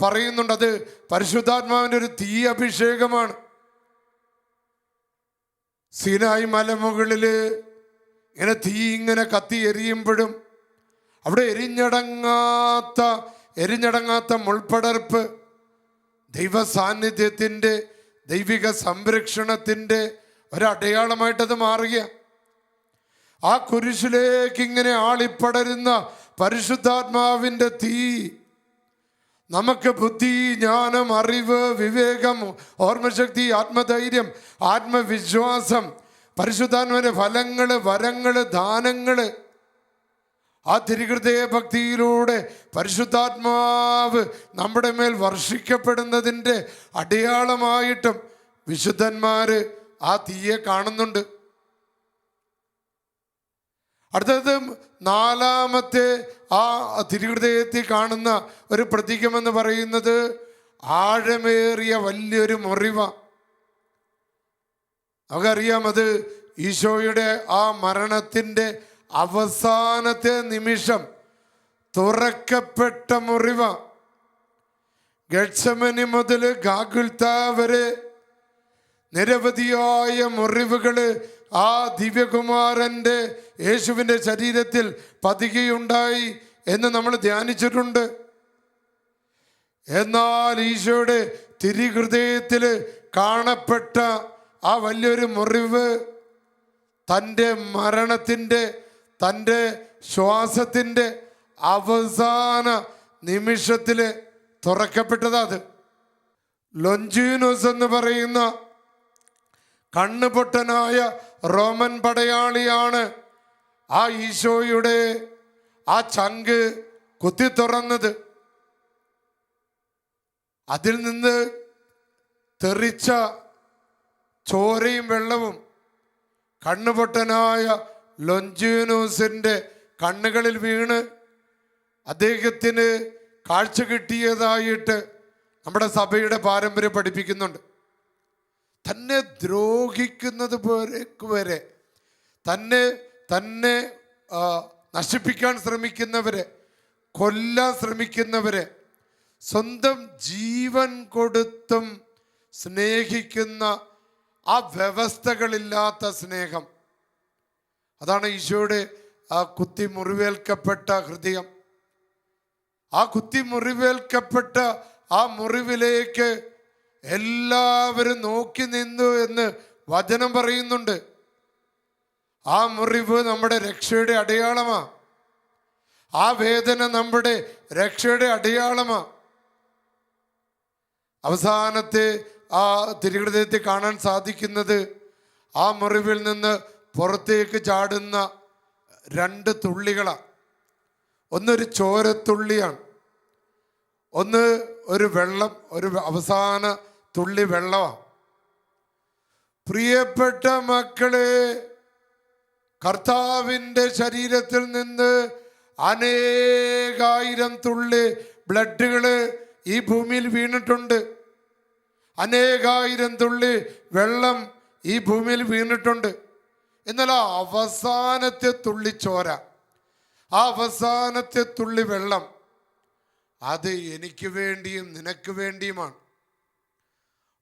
പറയുന്നുണ്ട്. അത് പരിശുദ്ധാത്മാവിൻ്റെ ഒരു തീ അഭിഷേകമാണ്. സീനായി മലമുകളിൽ ഇങ്ങനെ തീ ഇങ്ങനെ കത്തി എരിയുമ്പോഴും അവിടെ എരിഞ്ഞടങ്ങാത്ത മുൾപ്പടർപ്പ് ദൈവ സാന്നിധ്യത്തിൻ്റെ, ദൈവിക സംരക്ഷണത്തിൻ്റെ ഒരടയാളമായിട്ടത് മാറുക. ആ കുരിശിലേക്ക് ഇങ്ങനെ ആളിപ്പടരുന്ന പരിശുദ്ധാത്മാവിൻ്റെ തീ നമുക്ക് ബുദ്ധി, ജ്ഞാനം, അറിവ്, വിവേകം, ഓർമ്മശക്തി, ആത്മധൈര്യം, ആത്മവിശ്വാസം, പരിശുദ്ധാത്മാവിന്റെ ഫലങ്ങള്, വരങ്ങള്, ദാനങ്ങള് ആ തിരുഹൃദയ ഭക്തിയിലൂടെ പരിശുദ്ധാത്മാവ് നമ്മുടെ മേൽ വർഷിക്കപ്പെടുന്നതിൻ്റെ അടയാളമായിട്ടും വിശുദ്ധന്മാര് ആ തീയെ കാണുന്നുണ്ട്. അടുത്തത് നാലാമത്തെ ആ തിരുഹൃദയത്തിൽ കാണുന്ന ഒരു പ്രതീകമെന്ന് പറയുന്നത് ആഴമേറിയ വലിയൊരു മുറിവ. നമുക്കറിയാം, അത് ഈശോയുടെ ആ മരണത്തിൻ്റെ അവസാനത്തെ നിമിഷം തുറക്കപ്പെട്ട മുറിവ. ഗെത്സമനി മുതൽ ഗാഗുൽത്ത വരെ നിരവധിയായ മുറിവുകള് ആ ദിവ്യകുമാരൻ്റെ യേശുവിൻ്റെ ശരീരത്തിൽ പതികയുണ്ടായി എന്ന് നമ്മൾ ധ്യാനിച്ചിട്ടുണ്ട്. എന്നാൽ ഈശോയുടെ തിരുഹൃദയത്തിൽ കാണപ്പെട്ട ആ വലിയൊരു മുറിവ് തൻ്റെ മരണത്തിൻ്റെ, തൻ്റെ ശ്വാസത്തിൻ്റെ അവസാന നിമിഷത്തിൽ തുറക്കപ്പെട്ടതാ. അത് ലൊഞ്ചീനോസ് എന്ന് പറയുന്ന കണ്ണുപൊട്ടനായ റോമൻ പടയാളിയാണ് ആ ഈശോയുടെ ആ ചങ്ക് കുത്തി തുറന്നത്. അതിൽ നിന്ന് തെറിച്ച ചോരയും വെള്ളവും കണ്ണുപൊട്ടനായ ലൊഞ്ചീനോസിൻ്റെ കണ്ണുകളിൽ വീണ് അദ്ദേഹത്തിന് കാഴ്ച കിട്ടിയതായിട്ട് നമ്മുടെ സഭയുടെ പാരമ്പര്യം പഠിപ്പിക്കുന്നുണ്ട്. തന്നെ ദ്രോഹിക്കുന്നത് വരെ, തന്നെ നശിപ്പിക്കാൻ ശ്രമിക്കുന്നവരെ, കൊല്ലാൻ ശ്രമിക്കുന്നവരെ സ്വന്തം ജീവൻ കൊടുത്തും സ്നേഹിക്കുന്ന ആ വ്യവസ്ഥകളില്ലാത്ത സ്നേഹം, അതാണ് ഈശോയുടെ ആ കുത്തി മുറിവേൽക്കപ്പെട്ട ഹൃദയം. ആ കുത്തി മുറിവേൽക്കപ്പെട്ട ആ മുറിവിലേക്ക് എല്ലാവരും നോക്കി നിന്നു എന്ന് വചനം പറയുന്നുണ്ട്. ആ മുറിവ് നമ്മുടെ രക്ഷയുടെ അടയാളമാ. ആ വേദന നമ്മുടെ രക്ഷയുടെ അടയാളമാ. അവസാനത്തെ ആ തിരുഹൃദയത്തിൽ കാണാൻ സാധിക്കുന്നത് ആ മുറിവിൽ നിന്ന് പുറത്തേക്ക് ചാടുന്ന 2 തുള്ളികളാണ്. ഒന്നൊരു ചോരത്തുള്ളിയാണ്, ഒന്ന് ഒരു വെള്ളം, ഒരു അവസാന തുള്ളി വെള്ളമാണ്. പ്രിയപ്പെട്ട മക്കളെ, കർത്താവിൻ്റെ ശരീരത്തിൽ നിന്ന് അനേകായിരം തുള്ളി ബ്ലഡുകള് ഈ ഭൂമിയിൽ വീണിട്ടുണ്ട്. അനേകായിരം തുള്ളി വെള്ളം ഈ ഭൂമിയിൽ വീണിട്ടുണ്ട്. എന്നാൽ ആ അവസാനത്തെ തുള്ളി ചോര, ആ അവസാനത്തെ തുള്ളി വെള്ളം, അത് എനിക്ക് വേണ്ടിയും നിനക്ക് വേണ്ടിയുമാണ്.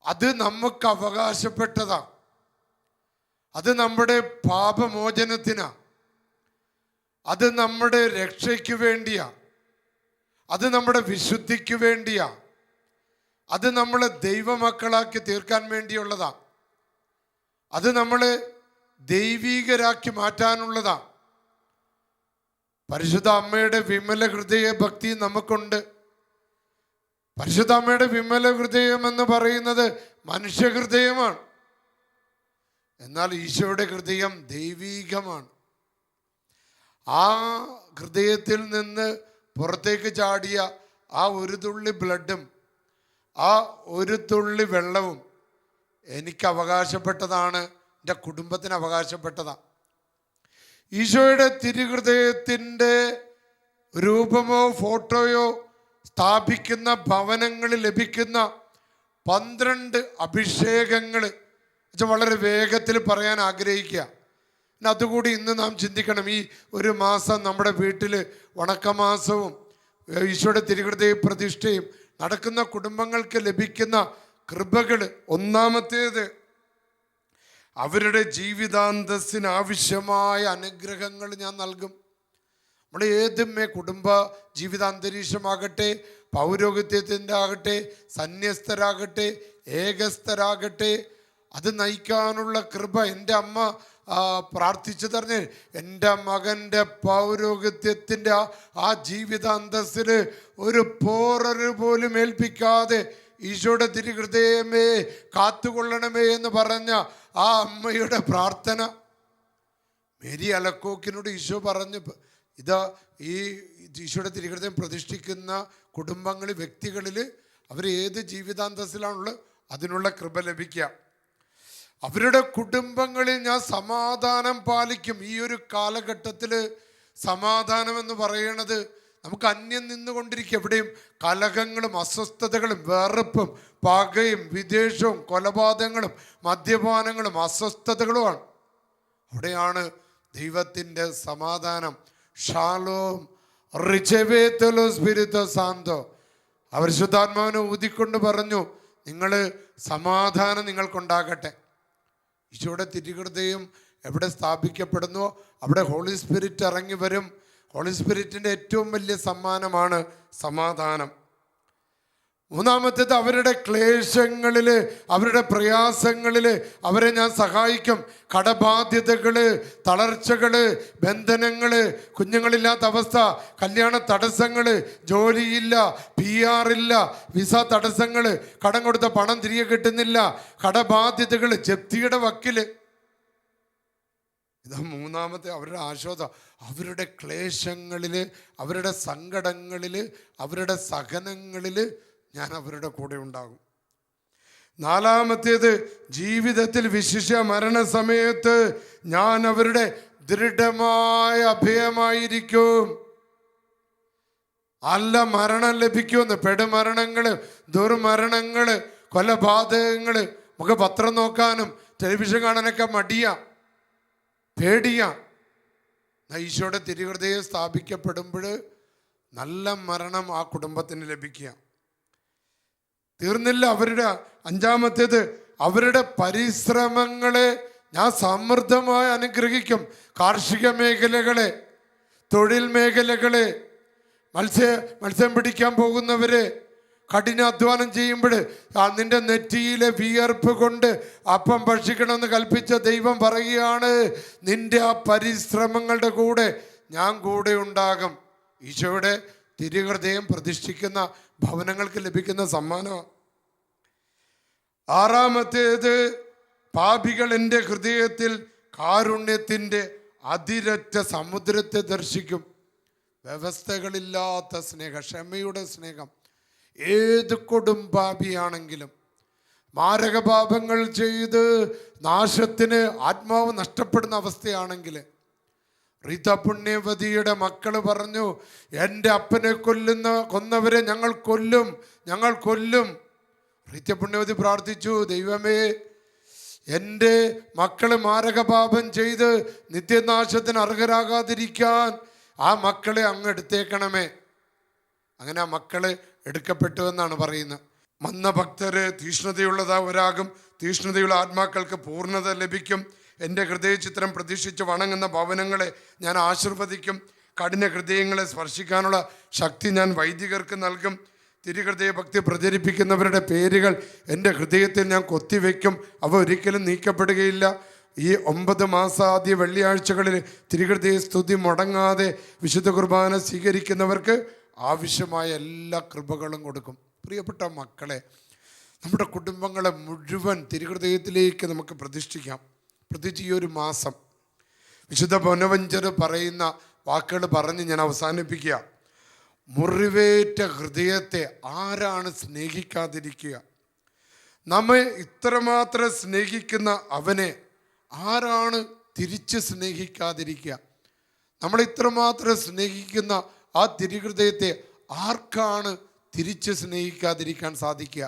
അത് നമുക്ക് അവകാശപ്പെട്ടതാ. അത് നമ്മുടെ പാപമോചനത്തിനാ. അത് നമ്മുടെ രക്ഷയ്ക്ക് വേണ്ടിയാ. അത് നമ്മുടെ വിശുദ്ധിക്ക് വേണ്ടിയാ. അത് നമ്മളെ ദൈവമക്കളാക്കി തീർക്കാൻ വേണ്ടിയുള്ളതാ. അത് നമ്മളെ ദൈവീകരാക്കി മാറ്റാനുള്ളതാ. പരിശുദ്ധ അമ്മയുടെ വിമല ഹൃദയ ഭക്തി നമുക്കുണ്ട്. പരിശുദ്ധ അമ്മയുടെ വിമല ഹൃദയം എന്ന് പറയുന്നത് മനുഷ്യഹൃദയമാണ്. എന്നാൽ ഈശോയുടെ ഹൃദയം ദൈവീകമാണ്. ആ ഹൃദയത്തിൽ നിന്ന് പുറത്തേക്ക് ചാടിയ ആ ഒരു തുള്ളി ബ്ലഡും ആ ഒരു തുള്ളി വെള്ളവും എനിക്ക് അവകാശപ്പെട്ടതാണ്, എൻ്റെ കുടുംബത്തിന് അവകാശപ്പെട്ടതാണ്. ഈശോയുടെ തിരുഹൃദയത്തിൻ്റെ രൂപമോ ഫോട്ടോയോ സ്ഥാപിക്കുന്ന ഭവനങ്ങളിൽ ലഭിക്കുന്ന 12 അഭിഷേകങ്ങൾ വളരെ വേഗത്തിൽ പറയാൻ ആഗ്രഹിക്കുക. പിന്നെ അതുകൂടി ഇന്ന് നാം ചിന്തിക്കണം. ഈ ഒരു മാസം നമ്മുടെ വീട്ടിൽ വണക്കമാസവും ഈശോയുടെ തിരുഹൃദയ പ്രതിഷ്ഠയും നടക്കുന്ന കുടുംബങ്ങൾക്ക് ലഭിക്കുന്ന കൃപകൾ. ഒന്നാമത്തേത്, അവരുടെ ജീവിതാന്തസ്സിന് ആവശ്യമായ അനുഗ്രഹങ്ങൾ ഞാൻ നൽകും. നമ്മുടെ ഏതുമേ കുടുംബ ജീവിതാന്തരീക്ഷമാകട്ടെ, പൗരോഹിത്യത്തിൻ്റെ ആകട്ടെ, സന്യസ്തരാകട്ടെ, ഏകസ്ഥരാകട്ടെ, അത് നയിക്കാനുള്ള കൃപ എൻ്റെ അമ്മ പ്രാർത്ഥിച്ചു തരണേ. എൻ്റെ മകൻ്റെ പൗരോഹിത്യത്തിൻ്റെ ആ ജീവിതാന്തസ്സിന് ഒരു പോറൊരു പോലും ഏൽപ്പിക്കാതെ ഈശോയുടെ തിരുഹൃദയമേ കാത്തുകൊള്ളണമേ എന്ന് പറഞ്ഞ ആ അമ്മയുടെ പ്രാർത്ഥന. മേരി അലക്കോക്കിനോട് ഈശോ പറഞ്ഞു, ഇതാ ഈ ഈശോയുടെ തിരുഹൃദയം പ്രതിഷ്ഠിക്കുന്ന കുടുംബങ്ങളിൽ, വ്യക്തികളിൽ അവർ ഏത് ജീവിതാന്തസ്സിലാണുള്ളത് അതിനുള്ള കൃപ ലഭിക്കുക. അവരുടെ കുടുംബങ്ങളിൽ ഞാൻ സമാധാനം പാലിക്കും. ഈ ഒരു കാലഘട്ടത്തിൽ സമാധാനം എന്ന് പറയുന്നത് നമുക്ക് അന്യം നിന്നുകൊണ്ടിരിക്കുക. എവിടെയും കലഹങ്ങളും അസ്വസ്ഥതകളും വെറുപ്പും പകയും വിദ്വേഷവും കൊലപാതകങ്ങളും മദ്യപാനങ്ങളും അസ്വസ്ഥതകളുമാണ്. അവിടെയാണ് ദൈവത്തിൻ്റെ സമാധാനം. ഷാലോം റിചെവേത്തലോ സ്പിരിറ്റോ സാന്തോ. അവർ ശുദ്ധാത്മാവിനെ ഊതിക്കൊണ്ട് പറഞ്ഞു, നിങ്ങൾ സമാധാനം നിങ്ങൾക്കുണ്ടാകട്ടെ. ഈശോയുടെ തിരുഹൃദയം എവിടെ സ്ഥാപിക്കപ്പെടുന്നുവോ അവിടെ ഹോളി സ്പിരിറ്റ് ഇറങ്ങി വരും. ഹോളി സ്പിരിറ്റിൻ്റെ ഏറ്റവും വലിയ സമ്മാനമാണ് സമാധാനം. മൂന്നാമത്തേത്, അവരുടെ ക്ലേശങ്ങളിൽ, അവരുടെ പ്രയാസങ്ങളിൽ അവരെ ഞാൻ സഹായിക്കും. കടബാധ്യതകൾ, തളർച്ചകൾ, ബന്ധനങ്ങൾ, കുഞ്ഞുങ്ങളില്ലാത്ത അവസ്ഥ, കല്യാണ തടസ്സങ്ങൾ, ജോലിയില്ല, PR ഇല്ല, വിസ തടസ്സങ്ങൾ, കടം കൊടുത്ത പണം തിരികെ കിട്ടുന്നില്ല, കടബാധ്യതകൾ, ജപ്തിയുടെ വക്കിൽ. ഇതാ മൂന്നാമത്തെ അവരുടെ ആശ്വാസം. അവരുടെ ക്ലേശങ്ങളിൽ, അവരുടെ സങ്കടങ്ങളിൽ, അവരുടെ സഹനങ്ങളിൽ ഞാൻ അവരുടെ കൂടെ ഉണ്ടാകും. നാലാമത്തേത്, ജീവിതത്തിൽ വിശിഷ്യ മരണസമയത്ത് ഞാൻ അവരുടെ ദൃഢമായ അഭയമായിരിക്കും. അല്ല മരണം ലഭിക്കുമെന്ന്. പെടുമരണങ്ങൾ, ദുർമരണങ്ങൾ, കൊലപാതകങ്ങൾ, നമുക്ക് പത്രം നോക്കാനും ടെലിവിഷൻ കാണാനൊക്കെ മടിയാ, പേടിയാ. ഈശോയുടെ തിരുഹൃദയം സ്ഥാപിക്കപ്പെടുമ്പോൾ നല്ല മരണം ആ കുടുംബത്തിന് ലഭിക്കുക. തീർന്നില്ല. അവരുടെ അഞ്ചാമത്തേത്, അവരുടെ പരിശ്രമങ്ങളെ ഞാൻ സമൃദ്ധമായി അനുഗ്രഹിക്കും. കാർഷിക മേഖലകളെ, തൊഴിൽ മേഖലകളെ, മത്സ്യം പിടിക്കാൻ പോകുന്നവരെ, കഠിനാധ്വാനം ചെയ്യുമ്പോൾ നിന്റെ നെറ്റിയിലെ വിയർപ്പ് കൊണ്ട് അപ്പം ഭക്ഷിക്കണമെന്ന് കൽപ്പിച്ച ദൈവം പറയുകയാണ്, നിന്റെ ആ പരിശ്രമങ്ങളുടെ കൂടെ ഞാൻ കൂടെ ഉണ്ടാകും. ഈശോയുടെ തിരുഹൃദയം പ്രതിഷ്ഠിക്കുന്ന ഭവനങ്ങൾക്ക് ലഭിക്കുന്ന സമ്മാനമാണ്. ആറാമത്തേത്, പാപികൾ എൻ്റെ ഹൃദയത്തിൽ കാരുണ്യത്തിൻ്റെ അതിരറ്റ സമുദ്രത്തെ ദർശിക്കും. വ്യവസ്ഥകളില്ലാത്ത സ്നേഹം, ക്ഷമയുടെ സ്നേഹം. ഏത് കൊടും പാപിയാണെങ്കിലും, മാരകപാപങ്ങൾ ചെയ്ത് നാശത്തിന് ആത്മാവ് നഷ്ടപ്പെടുന്ന അവസ്ഥയാണെങ്കിൽ, റീത പുണ്യവതിയുടെ മക്കള് പറഞ്ഞു, എൻ്റെ അപ്പനെ കൊന്നവരെ ഞങ്ങൾ കൊല്ലും. റീത പുണ്യവതി പ്രാർത്ഥിച്ചു, ദൈവമേ എൻ്റെ മക്കള് മാരകപാപം ചെയ്ത് നിത്യനാശത്തിന് അർഹരാകാതിരിക്കാൻ ആ മക്കളെ അങ്ങ് എടുത്തേക്കണമേ. അങ്ങനെ ആ മക്കള് എടുക്കപ്പെട്ടു എന്നാണ് പറയുന്നത്. മന്ദഭക്തര് തീഷ്ണതയുള്ളവരാകും. തീഷ്ണതയുള്ള ആത്മാക്കൾക്ക് പൂർണ്ണത ലഭിക്കും. എൻ്റെ ഹൃദയചിത്രം പ്രതീക്ഷിച്ച് വണങ്ങുന്ന ഭവനങ്ങളെ ഞാൻ ആശീർവദിക്കും. കഠിന ഹൃദയങ്ങളെ സ്പർശിക്കാനുള്ള ശക്തി ഞാൻ വൈദികർക്ക് നൽകും. തിരുഹൃദയ ഭക്തി പ്രചരിപ്പിക്കുന്നവരുടെ പേരുകൾ എൻ്റെ ഹൃദയത്തിൽ ഞാൻ കൊത്തിവെക്കും. അവ ഒരിക്കലും നീക്കപ്പെടുകയില്ല. ഈ 9 മാസാദ്യ വെള്ളിയാഴ്ചകളിൽ തിരുഹൃദയ സ്തുതി മുടങ്ങാതെ വിശുദ്ധ കുർബാന സ്വീകരിക്കുന്നവർക്ക് ആവശ്യമായ എല്ലാ കൃപകളും കൊടുക്കും. പ്രിയപ്പെട്ട മക്കളെ, നമ്മുടെ കുടുംബങ്ങളെ മുഴുവൻ തിരുഹൃദയത്തിലേക്ക് നമുക്ക് പ്രതിഷ്ഠിക്കാം. പ്രത്യേകിച്ച് ഈ ഒരു മാസം വിശുദ്ധ ബൊനവഞ്ചർ പറയുന്ന വാക്കുകൾ പറഞ്ഞ് ഞാൻ അവസാനിപ്പിക്കുക. മുറിവേറ്റ ഹൃദയത്തെ ആരാണ് സ്നേഹിക്കാതിരിക്കുക? നമ്മെ ഇത്രമാത്രം സ്നേഹിക്കുന്ന അവനെ ആരാണ് തിരിച്ച് സ്നേഹിക്കാതിരിക്കുക? നമ്മളെ ഇത്രമാത്രം സ്നേഹിക്കുന്ന ആ തിരുഹൃദയത്തെ ആർക്കാണ് തിരിച്ച് സ്നേഹിക്കാതിരിക്കാൻ സാധിക്കുക?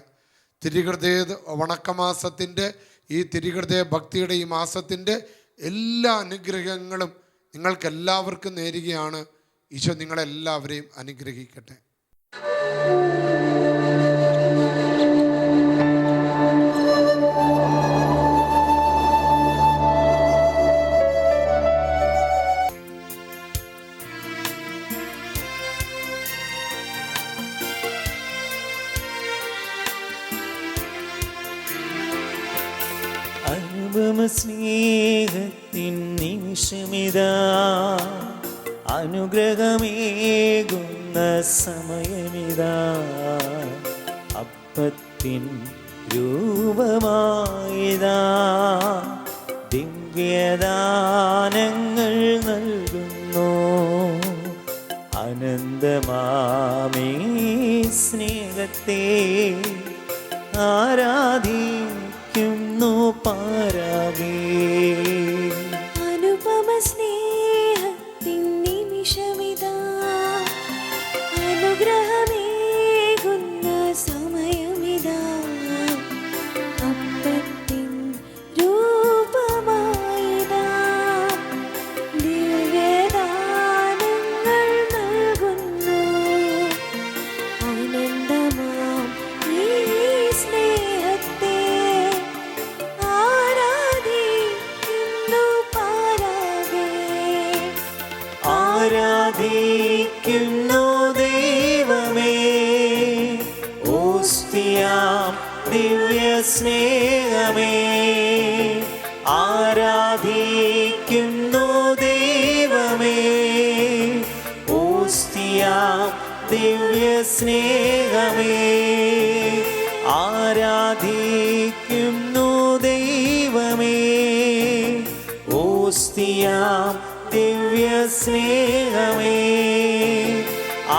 തിരുഹൃദയ വണക്കമാസത്തിൻ്റെ, ഈ തിരുഹൃദയ ഭക്തിയുടെ ഈ മാസത്തിൻ്റെ എല്ലാ അനുഗ്രഹങ്ങളും നിങ്ങൾക്കെല്ലാവർക്കും നേരുകയാണ്. ഈശോ നിങ്ങളെല്ലാവരെയും അനുഗ്രഹിക്കട്ടെ. സ്നേഹത്തിൻ നിമിഷമിതാ, അനുഗ്രഹമേകുന്ന സമയമിതാ. സ്നേഹത്തിൻ രൂപമായിതാ ദിവ്യദാനങ്ങൾ നൽകുന്നു. അനന്തമാമീ സ്നേഹത്തെ ആരാധിക്കുന്നു പാരാകേ. അനുപമ സ്നേഹത്തിൻ നിമിഷമിതാ അനുഗ്രഹമേകുന്ന സമയമിതാ അപ്പത്തിൻ രൂപമായിതാ ദിവ്യദാനങ്ങൾ നൽകുന്നു. ആനന്ദമാം ഈ സ്നേഹത്തെ ആരാധിക്കുന്നു പാരാകേ. ആരാധിക്കുന്നു ദൈവമേ ഓസ്തിയാം ദിവ്യ സ്നേഹമേ. ആരാധിക്കുന്നു ദൈവമേ ഓസ്തിയാം ദിവ്യ സ്നേഹമേ. ആരാധിക്കുന്നു ദൈവമേ ഓസ്തിയാം ദിവ്യ സ്നേഹമേ.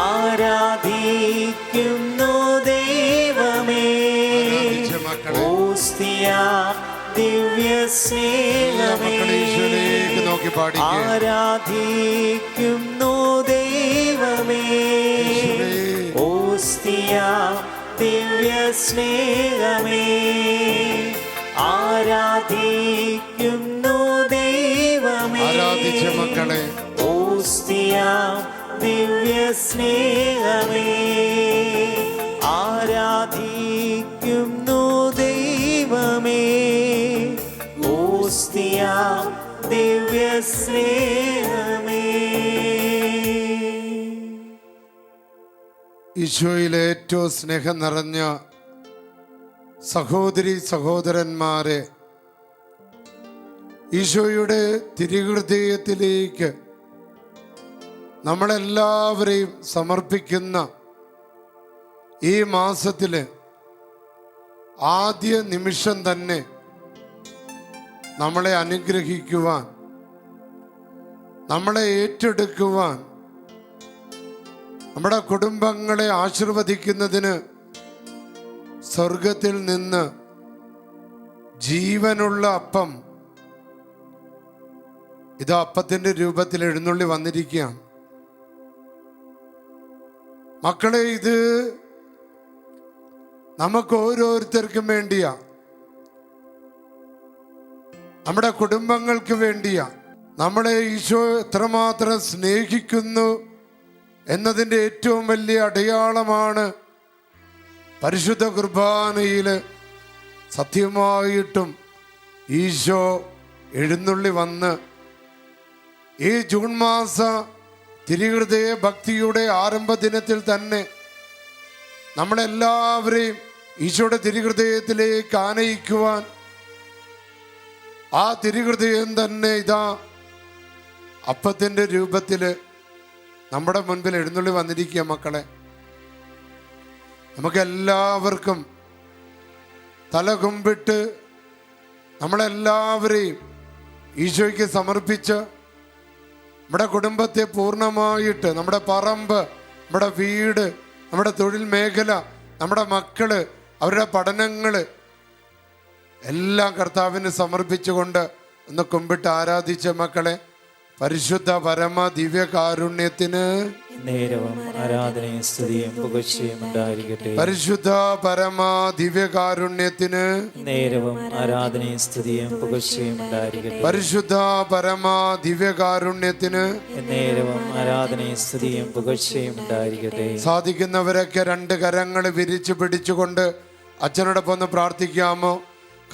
ആരാധിക്കുന്നു ദൈവമേ ഓസ്തിയാം ദിവ്യ സ്നേഹമേ. ഈശോയിലേക്ക് നോക്കി പാടിക്കുക. ആരാധിക്കുന്നു ദൈവമേ ഓസ്തിയാം ദിവ്യ സ്നേഹമേ. ആരാധിക്കുന്നു ദൈവമേ ആരാധിച്ച മക്കളെ ഓസ്തിയാം ദിവ്യ സ്നേഹമേ. ആരാധിക്കുന്നു ദൈവമേ ഓസ്തിയാം ദിവ്യ സ്നേഹമേ. ഈശോയിലെ ഏറ്റവും സ്നേഹം നിറഞ്ഞ സഹോദരി സഹോദരന്മാരെ, ഈശോയുടെ തിരുഹൃദയത്തിലേക്ക് നമ്മളെല്ലാവരെയും സമർപ്പിക്കുന്ന ഈ മാസത്തിലെ ആദ്യ നിമിഷം തന്നെ നമ്മളെ അനുഗ്രഹിക്കുവാൻ, നമ്മളെ ഏറ്റെടുക്കുവാൻ, നമ്മുടെ കുടുംബങ്ങളെ ആശീർവദിക്കുന്നതിന് സ്വർഗത്തിൽ നിന്ന് ജീവനുള്ള അപ്പം ഇത് അപ്പത്തിൻ്റെ രൂപത്തിൽ എഴുന്നള്ളി വന്നിരിക്കുകയാണ്. മക്കളെ, ഇത് നമുക്ക് ഓരോരുത്തർക്കും വേണ്ടിയാ, നമ്മുടെ കുടുംബങ്ങൾക്ക് വേണ്ടിയാ. നമ്മളെ ഈശോ എത്രമാത്രം സ്നേഹിക്കുന്നു എന്നതിൻ്റെ ഏറ്റവും വലിയ അടയാളമാണ് പരിശുദ്ധ കുർബാനയിൽ സത്യമായിട്ടും ഈശോ എഴുന്നള്ളി വന്ന് ഈ ജൂൺ മാസ തിരുഹൃദയ ഭക്തിയുടെ ആരംഭ ദിനത്തിൽ തന്നെ നമ്മളെല്ലാവരെയും ഈശോയുടെ തിരുഹൃദയത്തിലേക്ക് ആനയിക്കുവാൻ ആ തിരുഹൃദയം തന്നെ ഇതാ അപ്പത്തിൻ്റെ രൂപത്തിൽ നമ്മുടെ മുൻപിൽ എഴുന്നള്ളി വന്നിരിക്കുക. മക്കളെ, നമുക്കെല്ലാവർക്കും തല കുമ്പിട്ട് നമ്മളെല്ലാവരെയും ഈശോയ്ക്ക് സമർപ്പിച്ച് നമ്മുടെ കുടുംബത്തെ പൂർണ്ണമായിട്ട്, നമ്മുടെ പറമ്പ്, നമ്മുടെ വീട്, നമ്മുടെ തൊഴിൽ മേഖല, നമ്മുടെ മക്കള്, അവരുടെ പഠനങ്ങൾ എല്ലാം കർത്താവിന് സമർപ്പിച്ചുകൊണ്ട് ഒന്ന് കുമ്പിട്ട് ആരാധിച്ച മക്കളെ, പരിശുദ്ധ പരമ ദിവ്യകാരുണ്യത്തിന് നേരവും ആരാധനയും സ്തുതിയും പുകഴ്ചയും ഉണ്ടായിരിക്കട്ടെ. പരിശുദ്ധ പരമ ദിവ്യകാരുണ്യത്തിന് നേരവും ആരാധനയും സ്തുതിയും പുകഴ്ചയും ഉണ്ടായിരിക്കട്ടെ. പരിശുദ്ധ പരമ ദിവ്യകാരുണ്യത്തിന് നേരവും ആരാധനയും സ്തുതിയും പുകഴ്ചയും ഉണ്ടായിരിക്കട്ടെ. സാധിക്കുന്നവരൊക്കെ രണ്ട് കരങ്ങൾ വിരിച്ചു പിടിച്ചുകൊണ്ട് അച്ഛനോടൊപ്പം ഒന്ന് പ്രാർത്ഥിക്കാമോ?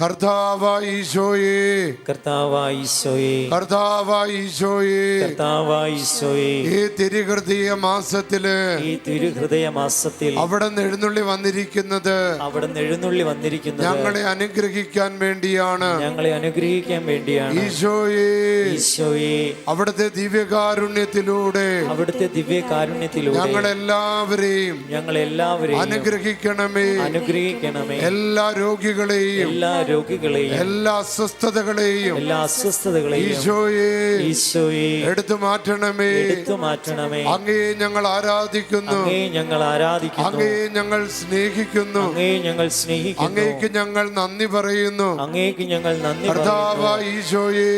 കർത്താവായ ഈശോയെ, കർത്താവായ ഈശോയെ, കർത്താവായ ഈശോയെ, കർത്താവായ ഈശോയെ, ഈ തിരുഹൃദയ മാസത്തില് ഈ തിരുഹൃദയ മാസത്തിൽ അവിടുന്ന് എഴുന്നള്ളി വന്നിരിക്കുന്നത് അവിടുന്ന് എഴുന്നള്ളി വന്നിരിക്കുന്നത് ഞങ്ങളെ അനുഗ്രഹിക്കാൻ വേണ്ടിയാണ്. ഞങ്ങളെ അനുഗ്രഹിക്കാൻ വേണ്ടിയാണ്. ഈശോയെ, ഈശോയെ, അവിടുത്തെ ദിവ്യകാരുണ്യത്തിലൂടെ അവിടുത്തെ ദിവ്യകാരുണ്യത്തിലൂടെ ഞങ്ങളെല്ലാവരെയും അനുഗ്രഹിക്കണമേ. അനുഗ്രഹിക്കണമേ. എല്ലാ രോഗികളെയും, എല്ലാ രോഗികളെയും, എല്ലാ അസ്വസ്ഥതകളെയും ഈശോയെ, ഈശോയെ എടുത്തു മാറ്റണമേ. അങ്ങയെ ഞങ്ങൾ ആരാധിക്കുന്നു, അങ്ങയെ ഞങ്ങൾ സ്നേഹിക്കുന്നു, അങ്ങേക്ക് ഞങ്ങൾ നന്ദി പറയുന്നു. കർത്താവായ ഈശോയെ,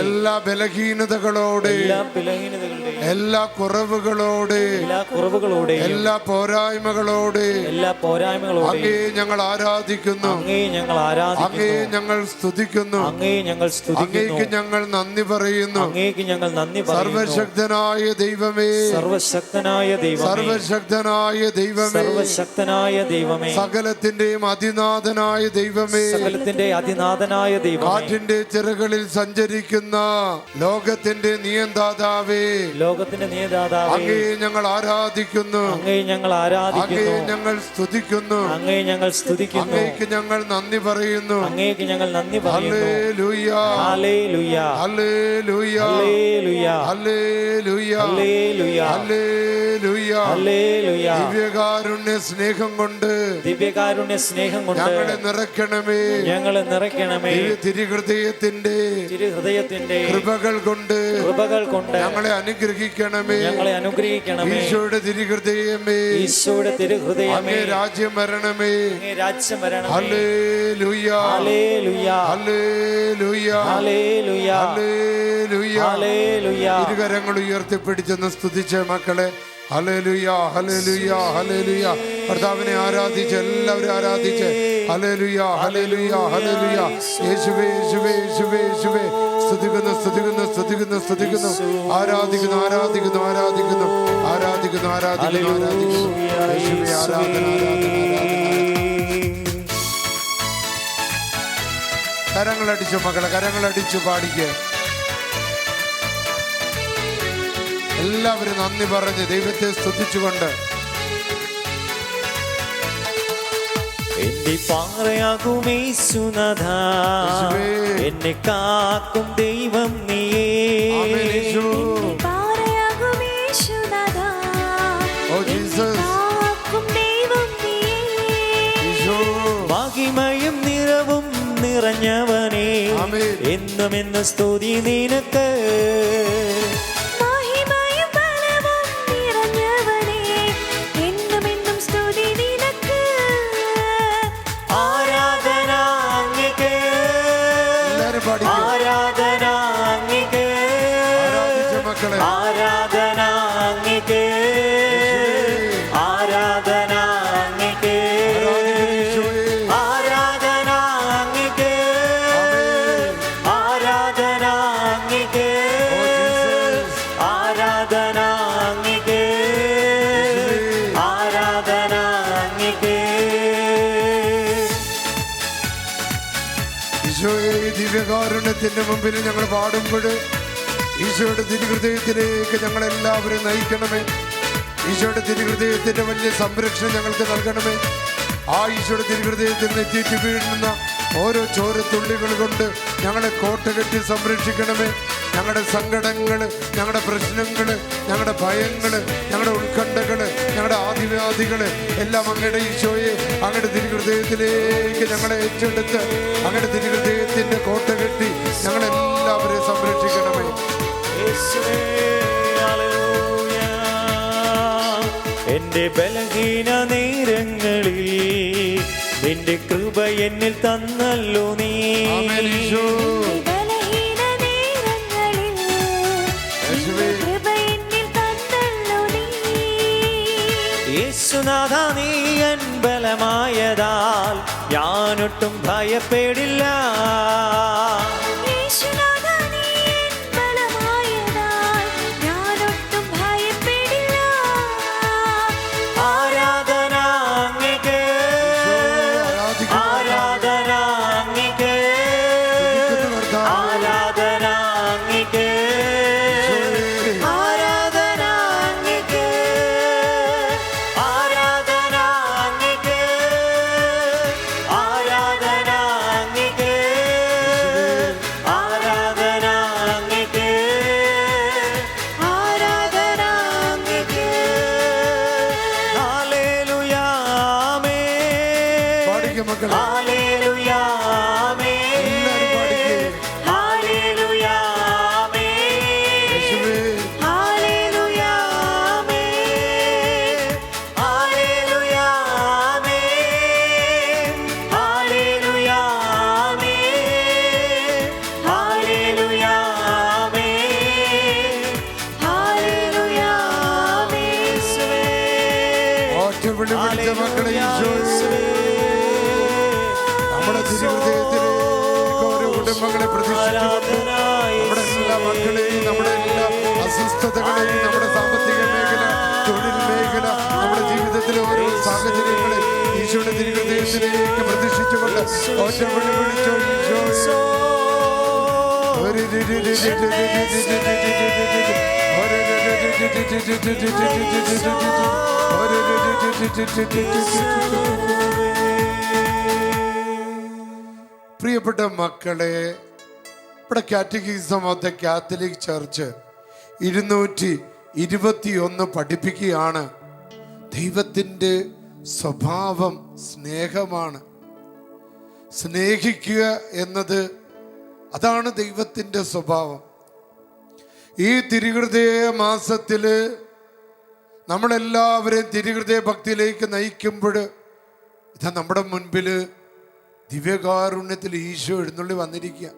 എല്ലാ ബലഹീനതകളോടെ, എല്ലാ കുറവുകളോടെ, എല്ലാ പോരായ്മകളോടെ അങ്ങയെ ഞങ്ങൾ ആരാധിക്കുന്നു, അങ്ങയെ ഞങ്ങൾ സ്തുതിക്കുന്നു, അങ്ങേക്ക് ഞങ്ങൾ നന്ദി പറയുന്നു. സർവശക്തനായ ദൈവമേ, സർവശക്തനായ ദൈവമേ, സകലത്തിന്റെയും അതിനാഥനായ ദൈവമേ, കാറ്റിന്റെ ചിറകളിൽ സഞ്ചരിക്കുന്ന ലോകത്തിന്റെ നിയന്താതാവേ, അങ്ങയെ ഞങ്ങൾ ആരാധിക്കുന്നു, അങ്ങയെ ഞങ്ങൾ സ്തുതിക്കുന്നു, അങ്ങേക്ക് ഞങ്ങൾ നന്ദി പറയുന്നു. Hallelujah, hallelujah, hallelujah, hallelujah. ദിവ്യകാരുണ്യ സ്നേഹം കൊണ്ട് ഞങ്ങളെ നിറയ്ക്കണമേ. തിരുഹൃദയത്തിന്റെ കൃപകൾ കൊണ്ട് ഞങ്ങളെ അനുഗ്രഹിക്കണമേ. ഈശോയുടെ തിരുഹൃദയമേ, അങ്ങേ രാജ്യം വരണമേ. Hallelujah, hallelujah, hallelujah. ഇരുകരങ്ങൾ ഉയർത്തിപ്പിടിച്ചെന്ന് സ്തുതിച്ച മക്കളെ. Hallelujah, hallelujah, hallelujah. കർത്താവിനെ ആരാധിച്ച് എല്ലാവരും ആരാധിച്ച് ഹല്ലേലൂയ, ഹല്ലേലൂയ, ഹല്ലേലൂയ. യേശുവേ, യേശുവേ, യേശുവേ, യേശുവേ. സ്തുതിക്കുന്നു, സ്തുതിക്കുന്നു, സ്തുതിക്കുന്നു, സ്തുതിക്കുന്നു. ആരാധിക്കുന്നു, ആരാധിക്കുന്നു, ആരാധിക്കുന്നു, ആരാധിക്കുന്നു, ആരാധിക്കുന്നു, ആരാധിക്കുന്നു. യേശുവേ, ആരാധന, ആരാധന, ആരാധന. കരങ്ങളടിച്ചു മക്കളെ, കരങ്ങളടിച്ചു പാടിക്കുക. എല്ലാവരും നന്ദി പറഞ്ഞ് ദൈവത്തെ സ്തുതിച്ചുകൊണ്ട്. എന്റെ പാറയാകും യേശുനാഥ, എന്നെ കാക്കും ദൈവം നീയേ. പാറയാകും യേശുനാഥ, എന്നെ കാക്കും ദൈവം നീയേ. മഹിമയും നിറവും നിറഞ്ഞവനേ, എന്നും എന്ന് സ്തുതി നിനക്ക്. മഹിമയും ബലവും നിറഞ്ഞവനേ, എന്നും എന്നും സ്തുതി നിനക്ക്. ആരാധന അങ്ങേക്ക്, ആരാധന അങ്ങേക്ക്, ആരാധന അങ്ങേക്ക്, ആരാധന അങ്ങേക്ക്, ആരാധന അങ്ങേക്ക്, ആരാധന അങ്ങേക്ക്, ആരാധന അങ്ങേക്ക്, ആരാധന അങ്ങേക്ക്. ഈശോയെ, ഈ ദിവ്യകാരുണ്യത്തിന്റെ മുമ്പിൽ ഞങ്ങൾ പാടുമ്പോൾ ഈശോയുടെ തിരുഹൃദയത്തിലേക്ക് ഞങ്ങളെല്ലാവരും നയിക്കണമേ. ഈശോയുടെ തിരുഹൃദയത്തിന്റെ വലിയ സംരക്ഷണം ഞങ്ങൾക്ക് നൽകണമേ. ആ ഈശോയുടെ തിരുഹൃദയത്തിൽ നെറ്റിയിട്ട് വീഴുന്ന ഓരോ ചോരത്തുള്ളികൾ കൊണ്ട് ഞങ്ങളെ കോട്ട കെട്ടി സംരക്ഷിക്കണമേ. ഞങ്ങളുടെ സങ്കടങ്ങൾ, ഞങ്ങളുടെ പ്രശ്നങ്ങൾ, ഞങ്ങളുടെ ഭയങ്ങൾ, ഞങ്ങളുടെ ഉത്കണ്ഠകൾ, ഞങ്ങളുടെ ആദിവ്യാധികൾ എല്ലാം അങ്ങയുടെ ഈശോയെ, അങ്ങയുടെ തിരുഹൃദയത്തിലേക്ക് ഞങ്ങളെ ഏറ്റെടുത്ത് അങ്ങയുടെ തിരുഹൃദയത്തിന്റെ കോട്ട കെട്ടി ഞങ്ങളെല്ലാവരെയും സംരക്ഷിക്കണമേ. എന്റെ ബലഹീന നേരങ്ങളിൽ നിന്റെ കൃപ എന്നിൽ തന്നല്ലോ നീ. ബലഹീന നേരങ്ങളിൽ നിന്റെ കൃപ എന്നിൽ തന്നല്ലോ നീ. യേശുനാഥ, നീ എൻ ബലമായതാൽ ഞാനൊട്ടും ഭയപ്പെടില്ല. യേശുനാഥ, നീ എൻ ബലമായതാൽ ഞാനൊട്ടും ഭയപ്പെടില്ല. ആരാധന അങ്ങേക്ക്, ആരാധന വിളി വിളിച്ച മക്കളെ ഈശോയെ നമ്മുടെ തിരുഹൃദയത്തിലേക്ക് ഓരോ കുടുംബങ്ങളെ പ്രതീക്ഷിച്ചുകൊണ്ട് നമ്മുടെ എല്ലാ മക്കളെയും നമ്മുടെ എല്ലാ അസ്വസ്ഥതകളെയും നമ്മുടെ സാമ്പത്തിക മേഖല, തൊഴിൽ മേഖല, നമ്മുടെ ജീവിതത്തിലെ ഓരോ സാഹചര്യങ്ങളെ ഈശോയുടെ തിരുഹൃദയത്തിലേക്ക് പ്രതീക്ഷിച്ചുകൊണ്ട് ഒറ്റ വിളി വിളിച്ചോ ഈശോ. പ്രിയപ്പെട്ട മക്കളെ, ഇവിടെ catechism of the Catholic church 221 പഠിപ്പിക്കുകയാണ്. ദൈവത്തിൻ്റെ സ്വഭാവം സ്നേഹമാണ്. സ്നേഹിക്കുക എന്നത് അതാണ് ദൈവത്തിൻ്റെ സ്വഭാവം. ഈ തിരുഹൃദയ മാസത്തിൽ നമ്മളെല്ലാവരെയും തിരുഹൃദയ ഭക്തിയിലേക്ക് നയിക്കുമ്പോൾ ഇതാ നമ്മുടെ മുൻപിൽ ദിവ്യകാരുണ്യത്തിൽ ഈശോ എഴുന്നള്ളി വന്നിരിക്കുക.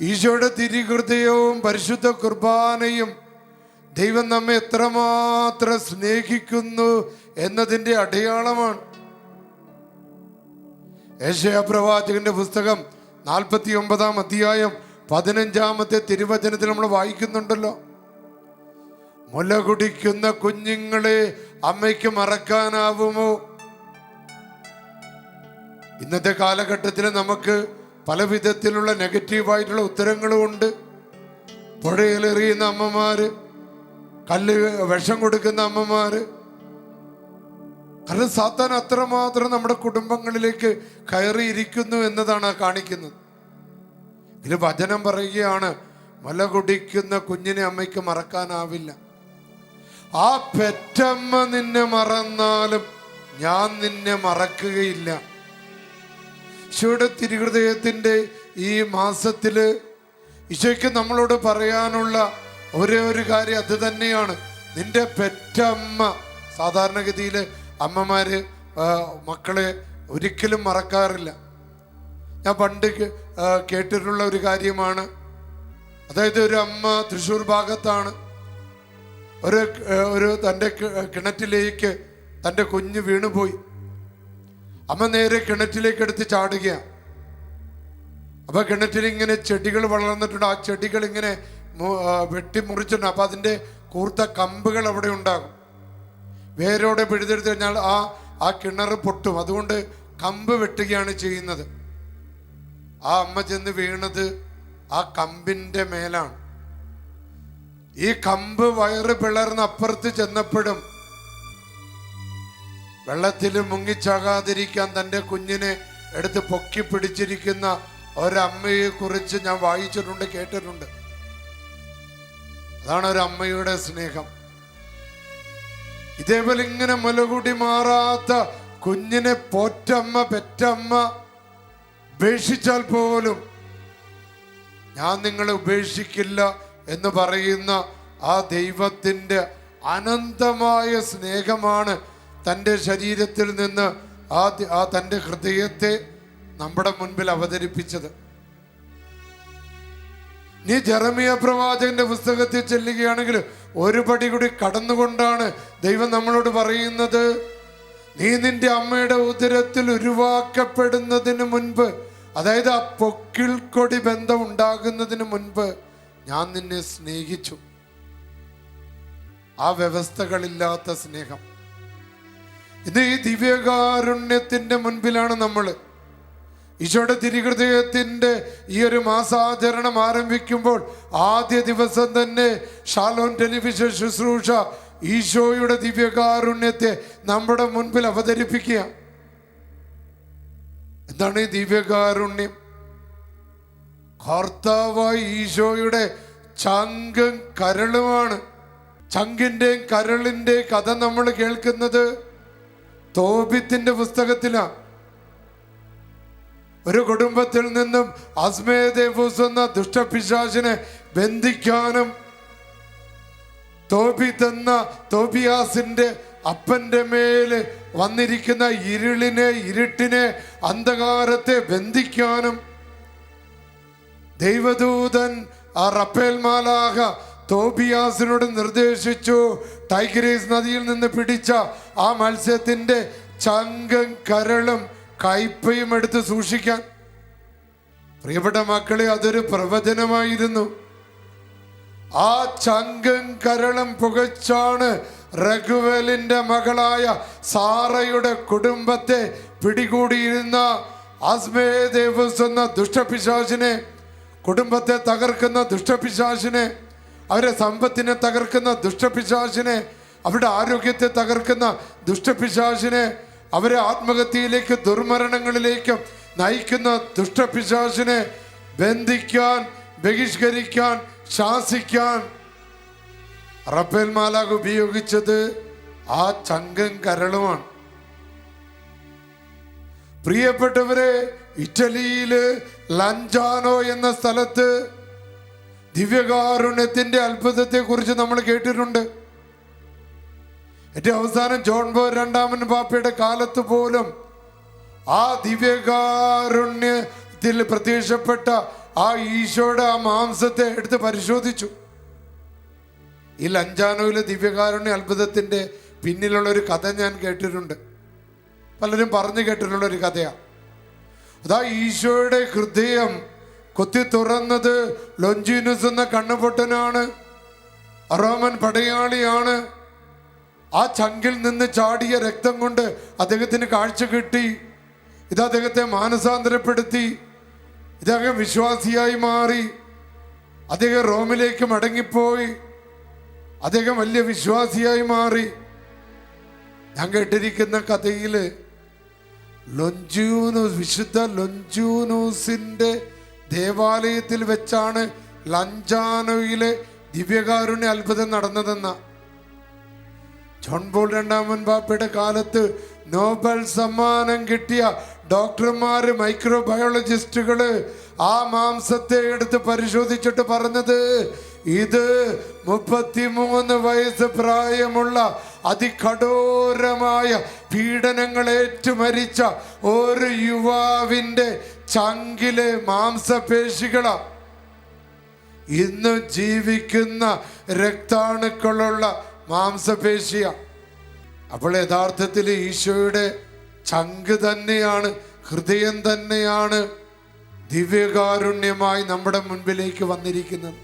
ഈശോയുടെ തിരുഹൃദയവും പരിശുദ്ധ കുർബാനയും ദൈവം നമ്മെ എത്രമാത്രം സ്നേഹിക്കുന്നു എന്നതിൻ്റെ അടയാളമാണ്. യെശയ്യാ പ്രവാചകന്റെ പുസ്തകം 49-ാം അധ്യായം 15-ാമത്തെ തിരുവചനത്തിൽ നമ്മൾ വായിക്കുന്നുണ്ടല്ലോ, മുല കുടിക്കുന്ന കുഞ്ഞുങ്ങളെ അമ്മയ്ക്ക് മറക്കാനാവുമോ? ഇന്നത്തെ കാലഘട്ടത്തിൽ നമുക്ക് പല വിധത്തിലുള്ള നെഗറ്റീവായിട്ടുള്ള ഉത്തരങ്ങളും ഉണ്ട്. പുഴയിലെറിയുന്ന അമ്മമാര്, വിഷം കൊടുക്കുന്ന അമ്മമാര്. കാരണം സാത്താൻ അത്രമാത്രം നമ്മുടെ കുടുംബങ്ങളിലേക്ക് കയറിയിരിക്കുന്നു എന്നതാണ് കാണിക്കുന്നത്. ഇതിൽ വചനം പറയുകയാണ്, മുല കുടിക്കുന്ന കുഞ്ഞിനെ അമ്മയ്ക്ക് മറക്കാനാവില്ല. ആ പെറ്റമ്മ നിന്നെ മറന്നാലും ഞാൻ നിന്നെ മറക്കുകയില്ല. ഈശോയുടെ തിരുഹൃദയത്തിൻ്റെ ഈ മാസത്തില് ഈശോയ്ക്ക് നമ്മളോട് പറയാനുള്ള ഒരേ ഒരു കാര്യം അത് തന്നെയാണ്. നിന്റെ പെറ്റമ്മ, സാധാരണഗതിയിൽ അമ്മമാര് മക്കളെ ഒരിക്കലും മറക്കാറില്ല. ഞാൻ പണ്ട് കേട്ടിട്ടുള്ള ഒരു കാര്യമാണ്. അതായത് ഒരു അമ്മ തൃശ്ശൂർ ഭാഗത്താണ്, ഒരു തൻ്റെ കിണറ്റിലേക്ക് തൻ്റെ കുഞ്ഞ് വീണുപോയി. അമ്മ നേരെ കിണറ്റിലേക്ക് എടുത്ത് ചാടുകയാണ്. അപ്പൊ കിണറ്റിൽ ഇങ്ങനെ ചെടികൾ വളർന്നിട്ടുണ്ട്. ആ ചെടികൾ ഇങ്ങനെ വെട്ടിമുറിച്ചിട്ടുണ്ട്. അപ്പൊ അതിൻ്റെ കൂർത്ത കമ്പുകൾ അവിടെ ഉണ്ടാകും. വേരോടെ പിഴുതെടുത്ത് കഴിഞ്ഞാൽ ആ കിണർ പൊട്ടും. അതുകൊണ്ട് കമ്പ് വെട്ടുകയാണ് ചെയ്യുന്നത്. ആ അമ്മ ചെന്ന് വീണത് ആ കമ്പിൻ്റെ മേലാണ്. ഈ കമ്പ് വയറ് പിളർന്ന് അപ്പുറത്ത് ചെന്നപ്പോഴും വെള്ളത്തിൽ മുങ്ങിച്ചാകാതിരിക്കാൻ തൻ്റെ കുഞ്ഞിനെ എടുത്ത് പൊക്കി പിടിച്ചിരിക്കുന്ന ഒരമ്മയെ കുറിച്ച് ഞാൻ വായിച്ചിട്ടുണ്ട്, കേട്ടിട്ടുണ്ട്. അതാണ് ഒരമ്മയുടെ സ്നേഹം. ഇതേപോലെ ഇങ്ങനെ മുലകൂടി മാറാത്ത കുഞ്ഞിനെ പോറ്റമ്മ, പെറ്റമ്മ ഉപേക്ഷിച്ചാൽ പോലും ഞാൻ നിങ്ങളെ ഉപേക്ഷിക്കില്ല എന്ന് പറയുന്ന ആ ദൈവത്തിൻ്റെ അനന്തമായ സ്നേഹമാണ് തൻ്റെ ശരീരത്തിൽ നിന്ന് ആ തൻ്റെ ഹൃദയത്തെ നമ്മുടെ മുൻപിൽ അവതരിപ്പിച്ചത്. നീ ജെറമിയ പ്രവാചകന്റെ പുസ്തകത്തിൽ ചെല്ലുകയാണെങ്കിൽ ഒരു പടി കൂടി കടന്നുകൊണ്ടാണ് ദൈവം നമ്മളോട് പറയുന്നത്, നീ നിന്റെ അമ്മയുടെ ഉദരത്തിൽ ഉരുവാക്കപ്പെടുന്നതിന് മുൻപ്, അതായത് ആ പൊക്കിൾ കൊടി ബന്ധം ഉണ്ടാകുന്നതിന് മുൻപ് ഞാൻ നിന്നെ സ്നേഹിച്ചു. ആ വ്യവസ്ഥകളില്ലാത്ത സ്നേഹം. ഇന്ന് ഈ ദിവ്യകാരുണ്യത്തിന്റെ മുൻപിലാണ് നമ്മൾ. ഈശോയുടെ തിരുഹൃദയത്തിന്റെ ഈ ഒരു മാസാചരണം ആരംഭിക്കുമ്പോൾ ആദ്യ ദിവസം തന്നെ ഷാലോം ടെലിവിഷൻ ശുശ്രൂഷ ഈശോയുടെ ദിവ്യകാരുണ്യത്തെ നമ്മുടെ മുൻപിൽ അവതരിപ്പിക്കുക. എന്താണ് ഈ ദിവ്യകാരുണ്യം? കർത്താവായ ഈശോയുടെ ചങ്കും കരളുമാണ്. ചങ്കിന്റെയും കരളിന്റെയും കഥ നമ്മൾ കേൾക്കുന്നത് തോബിത്തിന്റെ പുസ്തകത്തിലാണ്. ഒരു കുടുംബത്തിൽ നിന്നും അസ്മേദേവൂസ് എന്ന ദുഷ്ടപിശാചിനെ ബന്ധിക്കാനും തോബിത്ത് എന്ന തോബിയാസിന്റെ അപ്പന്റെ മേല് വന്നിരിക്കുന്ന ഇരുട്ടിനെ അന്ധകാരത്തെ ബന്ധിക്കാനും ദൈവദൂതൻ റഫേൽ മാലാഖ തോബിയാസിനോട് നിർദ്ദേശിച്ചു. ടൈഗ്രീസ് നദിയിൽ നിന്ന് പിടിച്ച ആ മത്സ്യത്തിന്റെ ചങ്കും കരളും കയ്പയും എടുത്ത് സൂക്ഷിക്കാൻ. പ്രിയപ്പെട്ട മക്കളെ, അതൊരു പ്രവചനമായിരുന്നു. ആ ചങ്കും കരളും പുകച്ചാണ് റഘുവേലിന്റെ മകളായ സാറയുടെ കുടുംബത്തെ പിടികൂടിയിരുന്ന അസ്മേദേവസ് എന്ന ദുഷ്ടപിശാചിനെ, കുടുംബത്തെ തകർക്കുന്ന ദുഷ്ടപിശാചിനെ, അവരെ സമ്പത്തിനെ തകർക്കുന്ന ദുഷ്ടപിശാചിനെ, അവരുടെ ആരോഗ്യത്തെ തകർക്കുന്ന ദുഷ്ടപിശാചിനെ, അവരെ ആത്മഹത്യയിലേക്ക് ദുർമരണങ്ങളിലേക്ക് നയിക്കുന്ന ദുഷ്ടപിശാചിനെ ബന്ധിക്കാൻ, ബഹിഷ്കരിക്കാൻ, ശാസിക്കാൻ റഫേൽ മാലാഖ ഉപയോഗിച്ചത് ആ ചങ്കും കരളുമാണ്. പ്രിയപ്പെട്ടവരെ, ഇറ്റലിയില് ലഞ്ചാനോ എന്ന സ്ഥലത്ത് ദിവ്യകാരുണ്യത്തിന്റെ അത്ഭുതത്തെ കുറിച്ച് നമ്മൾ കേട്ടിട്ടുണ്ട്. ഏറ്റവും അവസാനം ജോൺ പോൾ രണ്ടാമൻ പാപ്പയുടെ കാലത്ത് പോലും ആ ദിവ്യകാരുണ്യത്തിൽ പ്രത്യക്ഷപ്പെട്ട ആ ഈശോയുടെ ആ മാംസത്തെ എടുത്ത് പരിശോധിച്ചു. ഈ ലഞ്ചാനോയിലെ ദിവ്യകാരുണ്യ അത്ഭുതത്തിന്റെ പിന്നിലുള്ള ഒരു കഥ ഞാൻ കേട്ടിട്ടുണ്ട്. പലരും പറഞ്ഞു കേട്ടിട്ടുള്ള ഒരു കഥയാണ്. അതാ ഈശോയുടെ ഹൃദയം കൊത്തി തുറന്നത് ലൊഞ്ചീനുസ് എന്ന കണ്ണുപൊട്ടനാണ്, റോമൻ പടയാളിയാണ്. ആ ചങ്കിൽ നിന്ന് ചാടിയ രക്തം കൊണ്ട് അദ്ദേഹത്തിന് കാഴ്ച കിട്ടി. ഇത് അദ്ദേഹത്തെ മാനസാന്തരപ്പെടുത്തി. ഇദ്ദേഹം വിശ്വാസിയായി മാറി. അദ്ദേഹം റോമിലേക്ക് മടങ്ങിപ്പോയി. അദ്ദേഹം വലിയ വിശ്വാസിയായി മാറി. ഞാൻ കേട്ടിരിക്കുന്ന കഥയില് വിശുദ്ധ ലൊഞ്ചൂനൂസിന്റെ ദേവാലയത്തിൽ വെച്ചാണ് ലഞ്ചാനോയിലെ ദിവ്യകാരുണ്യ അത്ഭുതം നടന്നതെന്ന. ജോൺ പോൾ രണ്ടാമൻ പാപ്പയുടെ കാലത്ത് നോബൽ സമ്മാനം കിട്ടിയ ഡോക്ടർമാര്, മൈക്രോബയോളജിസ്റ്റുകള് ആ മാംസത്തെ എടുത്ത് പരിശോധിച്ചിട്ട് പറഞ്ഞത്, ഇത് 33 വയസ്സ് പ്രായമുള്ള അതികഠോരമായ പീഡനങ്ങൾ ഏറ്റുമരിച്ച ഒരു യുവാവിന്റെ ചങ്കിലെ മാംസപേശികളാ. ഇന്ന് ജീവിക്കുന്ന രക്താണുക്കളുള്ള മാംസപേശിയ. അപ്പോൾ യഥാർത്ഥത്തിൽ ഈശോയുടെ ചങ്ക് തന്നെയാണ്, ഹൃദയം തന്നെയാണ് ദിവ്യകാരുണ്യമായി നമ്മുടെ മുൻപിലേക്ക് വന്നിരിക്കുന്നത്.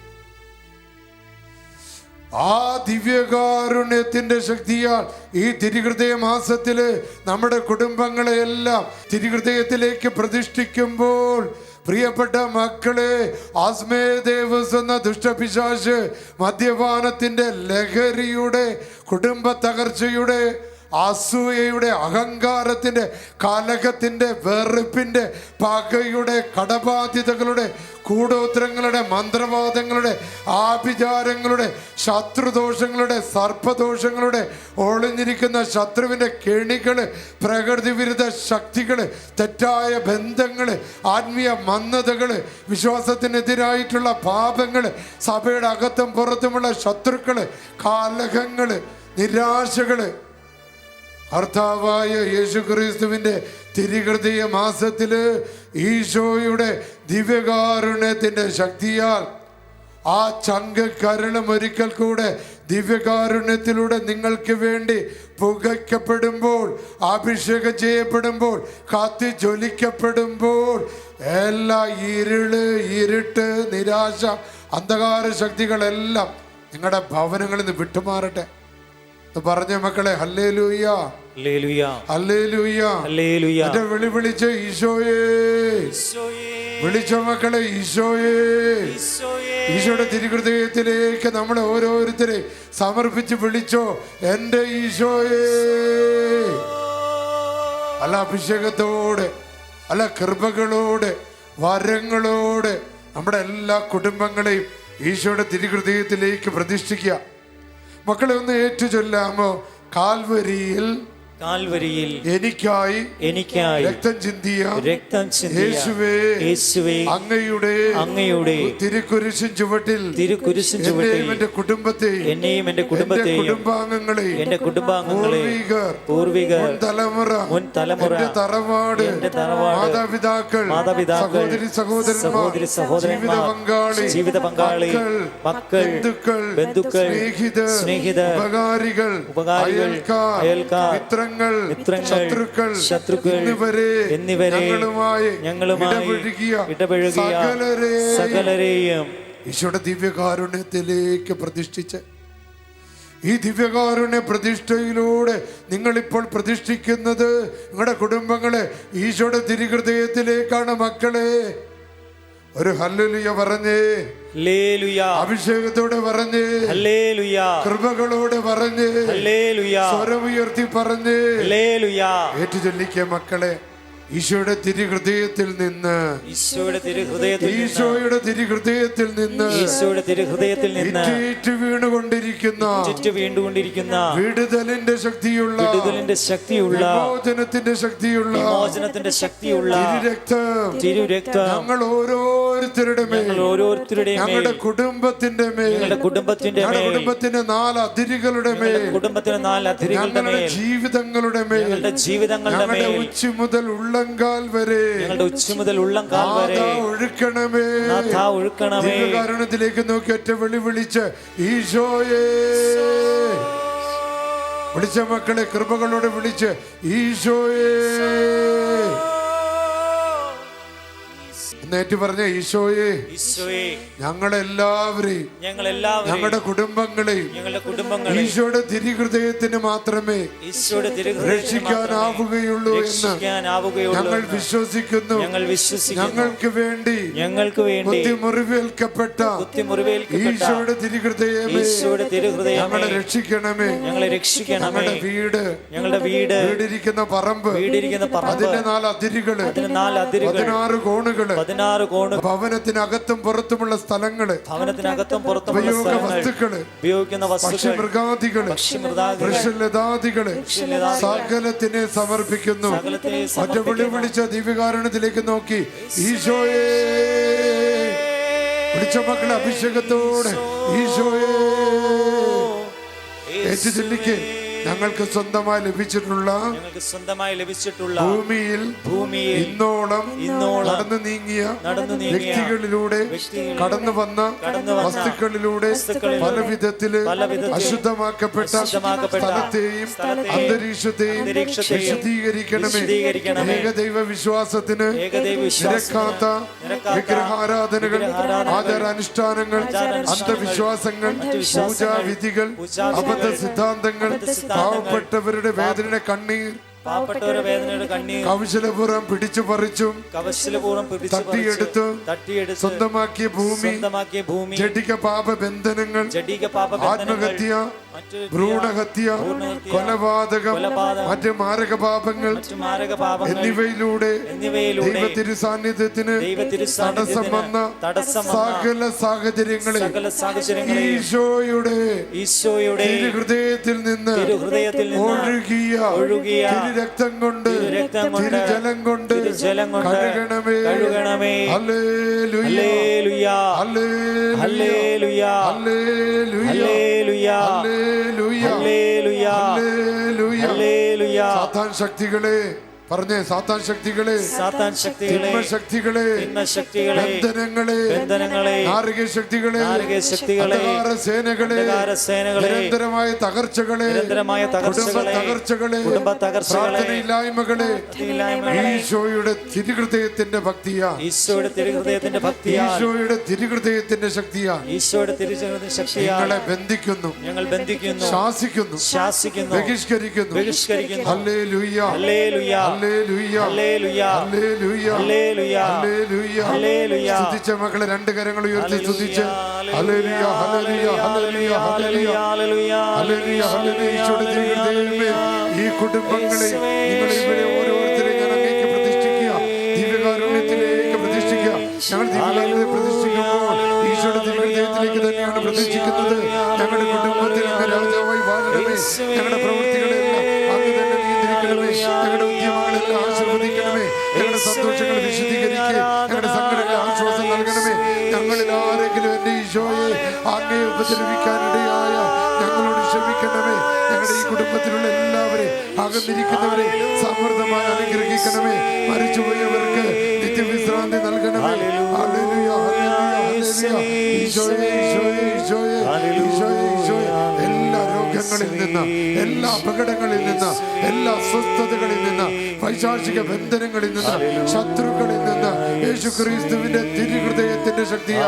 ആ ദിവ്യകാരുണ്യത്തിന്റെ ശക്തിയാൽ ഈ തിരുഹൃദയ മാസത്തില് നമ്മുടെ കുടുംബങ്ങളെയെല്ലാം തിരുഹൃദയത്തിലേക്ക് പ്രതിഷ്ഠിക്കുമ്പോൾ, പ്രിയപ്പെട്ട മക്കളെ, ആസ്മേദേവസ് എന്ന ദുഷ്ടപിശാച് മദ്യപാനത്തിന്റെ, ലഹരിയുടെ, കുടുംബ തകർച്ചയുടെ, അസൂയയുടെ, അഹങ്കാരത്തിന്റെ, കലഹത്തിന്റെ, വെറുപ്പിന്റെ, പകയുടെ, കടബാധ്യതകളുടെ, കൂടോത്രങ്ങളുടെ, മന്ത്രവാദങ്ങളുടെ, ആഭിചാരങ്ങളുടെ, ശത്രുദോഷങ്ങളുടെ, സർപ്പദോഷങ്ങളുടെ, ഒളിഞ്ഞിരിക്കുന്ന ശത്രുവിന്റെ കെണികള്, പ്രകൃതി വിരുദ്ധ ശക്തികള്, തെറ്റായ ബന്ധങ്ങള്, ആത്മീയ മന്ദതകള്, വിശ്വാസത്തിനെതിരായിട്ടുള്ള പാപങ്ങള്, സഭയുടെ അകത്തും പുറത്തുമുള്ള ശത്രുക്കള്, കലഹങ്ങള്, നിരാശകള്, കർത്താവായ യേശുക്രിസ്തുവിന്റെ തിരുഹൃദയ മാസത്തില് ഈശോയുടെ ദിവ്യകാരുണ്യത്തിന്റെ ശക്തിയാൽ ആ ചങ്ക് കരളും ഒരിക്കൽ കൂടെ ദിവ്യകാരുണ്യത്തിലൂടെ നിങ്ങൾക്ക് വേണ്ടി പുകയ്ക്കപ്പെടുമ്പോൾ, അഭിഷേകം ചെയ്യപ്പെടുമ്പോൾ, കത്തി ജ്വലിക്കപ്പെടുമ്പോൾ, എല്ലാ ഇരുട്ട്, നിരാശ, അന്ധകാര ശക്തികളെല്ലാം നിങ്ങളുടെ ഭവനങ്ങളിൽ നിന്ന് വിട്ടുമാറട്ടെ. പറഞ്ഞ മക്കളെ, ഹല്ലേലൂയ, ഹല്ലേലൂയ, ഹല്ലേലൂയ, ഹല്ലേലൂയ. വിളി വിളിച്ച് ഈശോയേ, വിളിച്ചോ മക്കളെ, ഈശോയേ. ഈശോയുടെ തിരുഹൃദയത്തിലേക്ക് നമ്മളെ ഓരോരുത്തരെ സമർപ്പിച്ച് വിളിച്ചോ, എൻ്റെ ഈശോയേ. അല്ല അഭിഷേകത്തോടെ, അല്ല കൃപകളോടെ, വരങ്ങളോടെ നമ്മുടെ എല്ലാ കുടുംബങ്ങളെയും ഈശോയുടെ തിരുഹൃദയത്തിലേക്ക് പ്രതിഷ്ഠിക്കുക. മക്കളെ ഒന്ന് ഏറ്റു ചൊല്ലാമോ? കാൽവരിയിൽ കാൽവരിയിൽ എനിക്കായി രക്തം ചിന്തിയ യേശുവേ അങ്ങയുടെ തിരുക്കുരിശിൻ ചുവട്ടിൽ എന്നെയും എന്റെ കുടുംബത്തെയും എന്റെ കുടുംബാംഗങ്ങളെയും പൂർവികർ മുൻ തലമുറ തറവാട് മാതാപിതാക്കൾ സഹോദരി സഹോദരന്മാർ ജീവിത പങ്കാളി മക്കൾ ബന്ധുക്കൾ സ്നേഹിതർ ഉപകാരികൾ അയൽക്കാർ മിത്രങ്ങൾ ശത്രുക്കൾ എന്നിവരെ ഞങ്ങളുമായി ഇടപഴകിയ സകലരെയും ഈശോയുടെ ദിവ്യകാരുണ്യത്തിലേക്ക് പ്രതിഷ്ഠിച്ച് ഈ ദിവ്യകാരുണ്യ പ്രതിഷ്ഠയിലൂടെ നിങ്ങളിപ്പോൾ പ്രതിഷ്ഠിക്കുന്നത് നിങ്ങളുടെ കുടുംബങ്ങളെ ഈശോയുടെ തിരുഹൃദയത്തിലേക്കാണ്. മക്കളെ, ഒരു ഹല്ലേലൂയ പറഞ്ഞേ, അഭിഷേകത്തോടെ പറഞ്ഞേ, കൃപകളോടെ പറഞ്ഞേ, സ്വരമുയർത്തി പറഞ്ഞേ, ഏറ്റുചൊല്ലിക്ക മക്കളെ. ഈശോയുടെ തിരുഹൃദയത്തിൽ നിന്ന് വീണുകൊണ്ടിരിക്കുന്ന വിടുതലിന്റെ ശക്തിയുള്ള വിമോചനത്തിന്റെ ശക്തിയുള്ള തിരുരക്തം ഞങ്ങൾ ഓരോരുത്തരുടെ മേൽ ഞങ്ങളുടെ കുടുംബത്തിന്റെ കുടുംബത്തിന്റെ 4 അതിരുകളുടെ മേൽ ഞങ്ങളുടെ ജീവിതങ്ങളുടെ മേൽ ഞങ്ങളുടെ ഉച്ച മുതൽ ഉള്ളങ്കാൽ വരെ ഒഴുക്കണമേ. കാരണത്തിലേക്ക് നോക്കി ഒറ്റ വിളിച്ച് ഈശോയെ വിളിച്ച മക്കളെ, കൃപകളോടെ വിളിച്ച് ഈശോയെ എന്നേറ്റ് പറഞ്ഞ ഈശോയെ ഞങ്ങളെല്ലാവരെയും ഞങ്ങളുടെ കുടുംബങ്ങളെയും ഈശോയുടെ തിരുഹൃദയത്തിന് മാത്രമേ രക്ഷിക്കാനാവുകയുള്ളൂ എന്ന് ഞങ്ങൾ വിശ്വസിക്കുന്നു. ഞങ്ങൾക്ക് വേണ്ടി മുറിവേൽക്കപ്പെട്ട ഈശോയുടെ തിരുഹൃദയമേ ഞങ്ങളെ രക്ഷിക്കണമേ. ഞങ്ങളുടെ വീടിരിക്കുന്ന പറമ്പ് അതിന്റെ 4 അതിരുകള് 16 കോണുകള് ഭവനത്തിനകത്തും പുറത്തുമുള്ള സ്ഥലങ്ങള് ഉപയോഗിക്കുന്ന വസ്തുക്കള് വൃക്ഷലതാദികള് സകലത്തിനെ സമർപ്പിക്കുന്നു. ഒറ്റ വിളിച്ച ദിവ്യകാരണത്തിലേക്ക് നോക്കി ഈശോയെ വിളിച്ച മക്കളെ അഭിഷേകത്തോടെ ഈശോയെ ഏറ്റുചൊല്ലിക്ക്. ഞങ്ങൾക്ക് സ്വന്തമായി ലഭിച്ചിട്ടുള്ള ഭൂമിയിൽ ഇന്നോളം നടന്നു നീങ്ങിയ വ്യക്തികളിലൂടെ കടന്നു വന്ന വസ്തുക്കളിലൂടെ പല വിധത്തില് അശുദ്ധമാക്കപ്പെട്ട സ്ഥലത്തെയും അന്തരീക്ഷത്തെയും വിശുദ്ധീകരിക്കണമേ. ഏകദൈവ വിശ്വാസത്തിന് നിരക്കാത്ത വിഗ്രഹാരാധനകൾ, ആചാരാനുഷ്ഠാനങ്ങൾ, അന്ധവിശ്വാസങ്ങൾ, പൂജാവിധികൾ, അബദ്ധ സിദ്ധാന്തങ്ങൾ, പാവപ്പെട്ടവരുടെ വേദനയുടെ കണ്ണീർ കൗശലപൂർവ്വം പിടിച്ചു പറിച്ചും തട്ടിയെടുത്തു സ്വന്തമാക്കിയ ഭൂമി, ജഡിക പാപബന്ധനങ്ങൾ, ആത്മഹത്യ, ഭ്രൂണഹത്യ, കൊലപാതകം, മറ്റ് മാരക പാപങ്ങൾ എന്നിവയിലൂടെ ദൈവത്തിരു സാന്നിധ്യത്തിന് തടസ്സം വന്ന സകല സാഹചര്യങ്ങളെ ഈശോയുടെ ഹൃദയത്തിൽ നിന്ന് ഒഴുകിയ രക്തം കൊണ്ട് ജലം കൊണ്ട് കഴുകണമേ. Hallelujah hallelujah hallelujah hallelujah hallelujah. സാത്താൻ ശക്തികളെ പറഞ്ഞേ, സാത്താൻ ശക്തികളെ ശക്തികളെ ബന്ധനങ്ങളെ നാരിക ശക്തികളെ സേനകളെ നിരന്തരമായ തകർച്ചകളെ കുടുംബ തകർച്ചകളെ പ്രാർത്ഥനയില്ലായ്മകളെ ഈശോയുടെ തിരുഹൃദയത്തിന്റെ ഭക്തിയാ, ഈശോയുടെ തിരുഹൃദയത്തിന്റെ ശക്തിയാ. ഞങ്ങളെ ബന്ധിക്കുന്നു, ശാസിക്കുന്നു, ബഹിഷ്കരിക്കുന്നു. ഹല്ലേലൂയ ഹല്ലേലൂയ സ്തുതിച്ച മക്കളെ 2 കരങ്ങൾ ഉയർത്തി സ്തുതിച്ച് hallelujah hallelujah hallelujah hallelujah hallelujah. ഈശോയുടെ തിരുഹൃദയമേ, ഈ കുടുംബങ്ങളെ നിങ്ങളെ ഇവിടെ ഓരോരുത്തരെയും ഞാൻ അങ്ങേക്ക് പ്രതിഷ്ഠിക്കുക, ദിവ്യകാരുണ്യത്തിലേക്ക് പ്രതിഷ്ഠിക്കുക. ഞങ്ങൾ ദിവ്യകാരുണ്യത്തെ പ്രതിഷ്ഠിക്കുമ്പോൾ ഈശോയുടെ തിരുഹൃദയത്തിലേക്ക് തന്നെയാണ് പ്രതിഷ്ഠിക്കുന്നത്. ഞങ്ങളുടെ കുടുംബത്തിൽ അങ്ങ് രാജാവായി വാഴണമേ. ഞങ്ങളുടെ പ്രവൃത്തികളെല്ലാം അങ്ങ് തന്നെ നിയന്ത്രിക്കണം. സന്തോഷങ്ങൾ വിശദീകരിക്കുക, ഞങ്ങളുടെ സങ്കടങ്ങളെ ആശ്വാസം നൽകണമേ. ഞങ്ങളിൽ ആരെങ്കിലും എൻ്റെ ഈശോയെ അങ്ങയെ ഉപദ്രവിക്കാനിടയായ ഞങ്ങളോട് ക്ഷമിക്കണമേ. ഞങ്ങളുടെ ഈ കുടുംബത്തിലുള്ള എല്ലാവരെയും അകന്നിരിക്കുന്നവരെ സമൃദ്ധമായി അനുഗ്രഹിക്കണമേ. മരിച്ചുപോയവർക്ക് നിത്യവിശ്രാന്തി നൽകണമേ. Hallelujah, hallelujah, hallelujah. ഈശോയെ, ഈശോയെ, ഈശോയെ, ഈശോയെ, ഈശോയെ. എല്ലാ രോഗങ്ങളിൽ നിന്ന്, എല്ലാ അപകടങ്ങളിൽ നിന്ന്, എല്ലാ അസ്വസ്ഥതകളിൽ നിന്ന്, പൈശാചിക ബന്ധനങ്ങളിൽ നിന്ന്, ശത്രുക്കളിൽ നിന്ന് യേശുക്രിസ്തുവിന്റെ തിരുഹൃദയത്തിന്റെ ശക്തിയാ,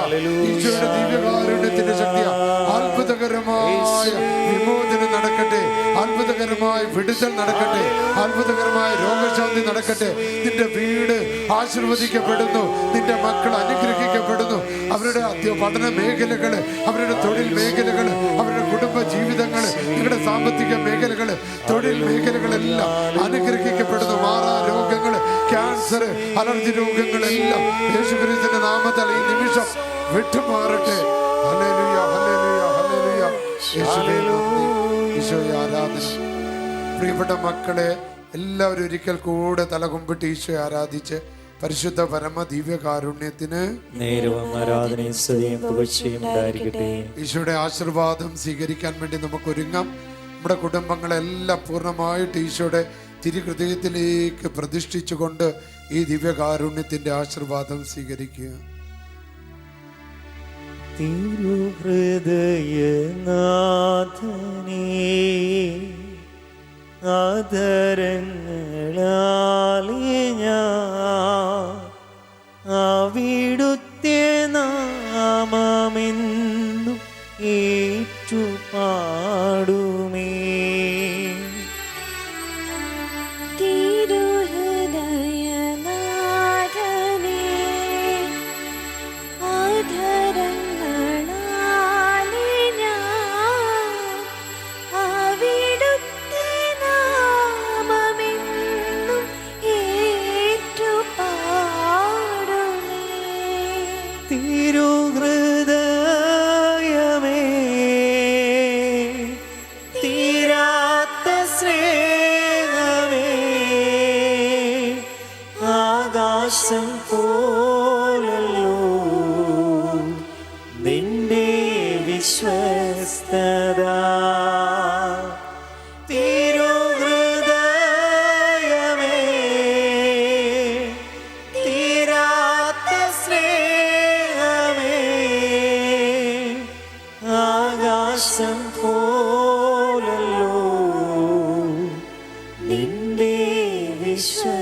ഈശോയുടെ ദിവ്യകാരുണ്യത്തിന്റെ ശക്തിയാ അത്ഭുതകരമായ വിമോചനം നടക്കട്ടെ, അത്ഭുതകരമായ വിടുതൽ നടക്കട്ടെ, അത്ഭുതകരമായ രോഗശാന്തി നടക്കട്ടെ. നിന്റെ വീട് ആശീർവദിക്കപ്പെടുന്നു, നിന്റെ മക്കൾ അനുഗ്രഹിക്കപ്പെടുന്നു. അവരുടെ പഠന മേഖലകള്, അവരുടെ തൊഴിൽ മേഖലകള്, അവരുടെ കുടുംബ ജീവിതങ്ങള്, നിങ്ങളുടെ സാമ്പത്തിക മേഖലകള്, തൊഴിൽ മേഖലകളെല്ലാം അനുഗ്രഹിക്കപ്പെടുന്നു. മാറാ രോഗങ്ങള്, ക്യാൻസർ, അലർജി രോഗങ്ങളെല്ലാം യേശുക്രിസ്തുവിന്റെ നാമത്തിൽ ഈ നിമിഷം വിട്ടുമാറട്ടെ. Hallelujah, hallelujah, hallelujah. യേശുവേ നന്ദി, ഈശോയെ ആരാധന. പ്രിയപ്പെട്ട മക്കളെ, എല്ലാവരും ഒരിക്കൽ കൂടെ തലകുമ്പിട്ട് ഈശോയെ ആരാധിച്ച് പരിശുദ്ധ പരമ ദിവ്യകാരുണ്യത്തിന് നേരവും ആരാധനയും സ്തുതിയും പുകഴ്ചയും ഉണ്ടായിരിക്കട്ടെ. ഈശോയുടെ ആശീർവാദം സ്വീകരിക്കാൻ വേണ്ടി നമുക്ക് ഒരുങ്ങാം. നമ്മുടെ കുടുംബങ്ങളെല്ലാം പൂർണ്ണമായിട്ട് ഈശോയുടെ തിരുഹൃദയത്തിലേക്ക് പ്രതിഷ്ഠിച്ചുകൊണ്ട് ഈ ദിവ്യകാരുണ്യത്തിന്റെ ആശീർവാദം സ്വീകരിക്കുക. തിരുഹൃദയനാഥനേ, ആദരങ്ങളാലേ ഞാൻ അവിടുത്തെ നാമമെന്നും ഏറ്റുപാടുമേ. തിരുഹൃദയനാഥനേ, ആദരങ്ങളാലേ ഞാൻ അവിടുത്തെ നാമമെന്നും ഏറ്റുപാടുമേ. തിരുഹൃദയമേ, തീരാത്ത സ്നേഹമേ, ആകാശം പോലല്ലോ നിന്റെ വിശ്വസ്തത. തിരുഹൃദയമേ, തീരാത്ത സ്നേഹമേ, ആകാശം പോലല്ലോ നിന്റെ വിശ്വസ്തത.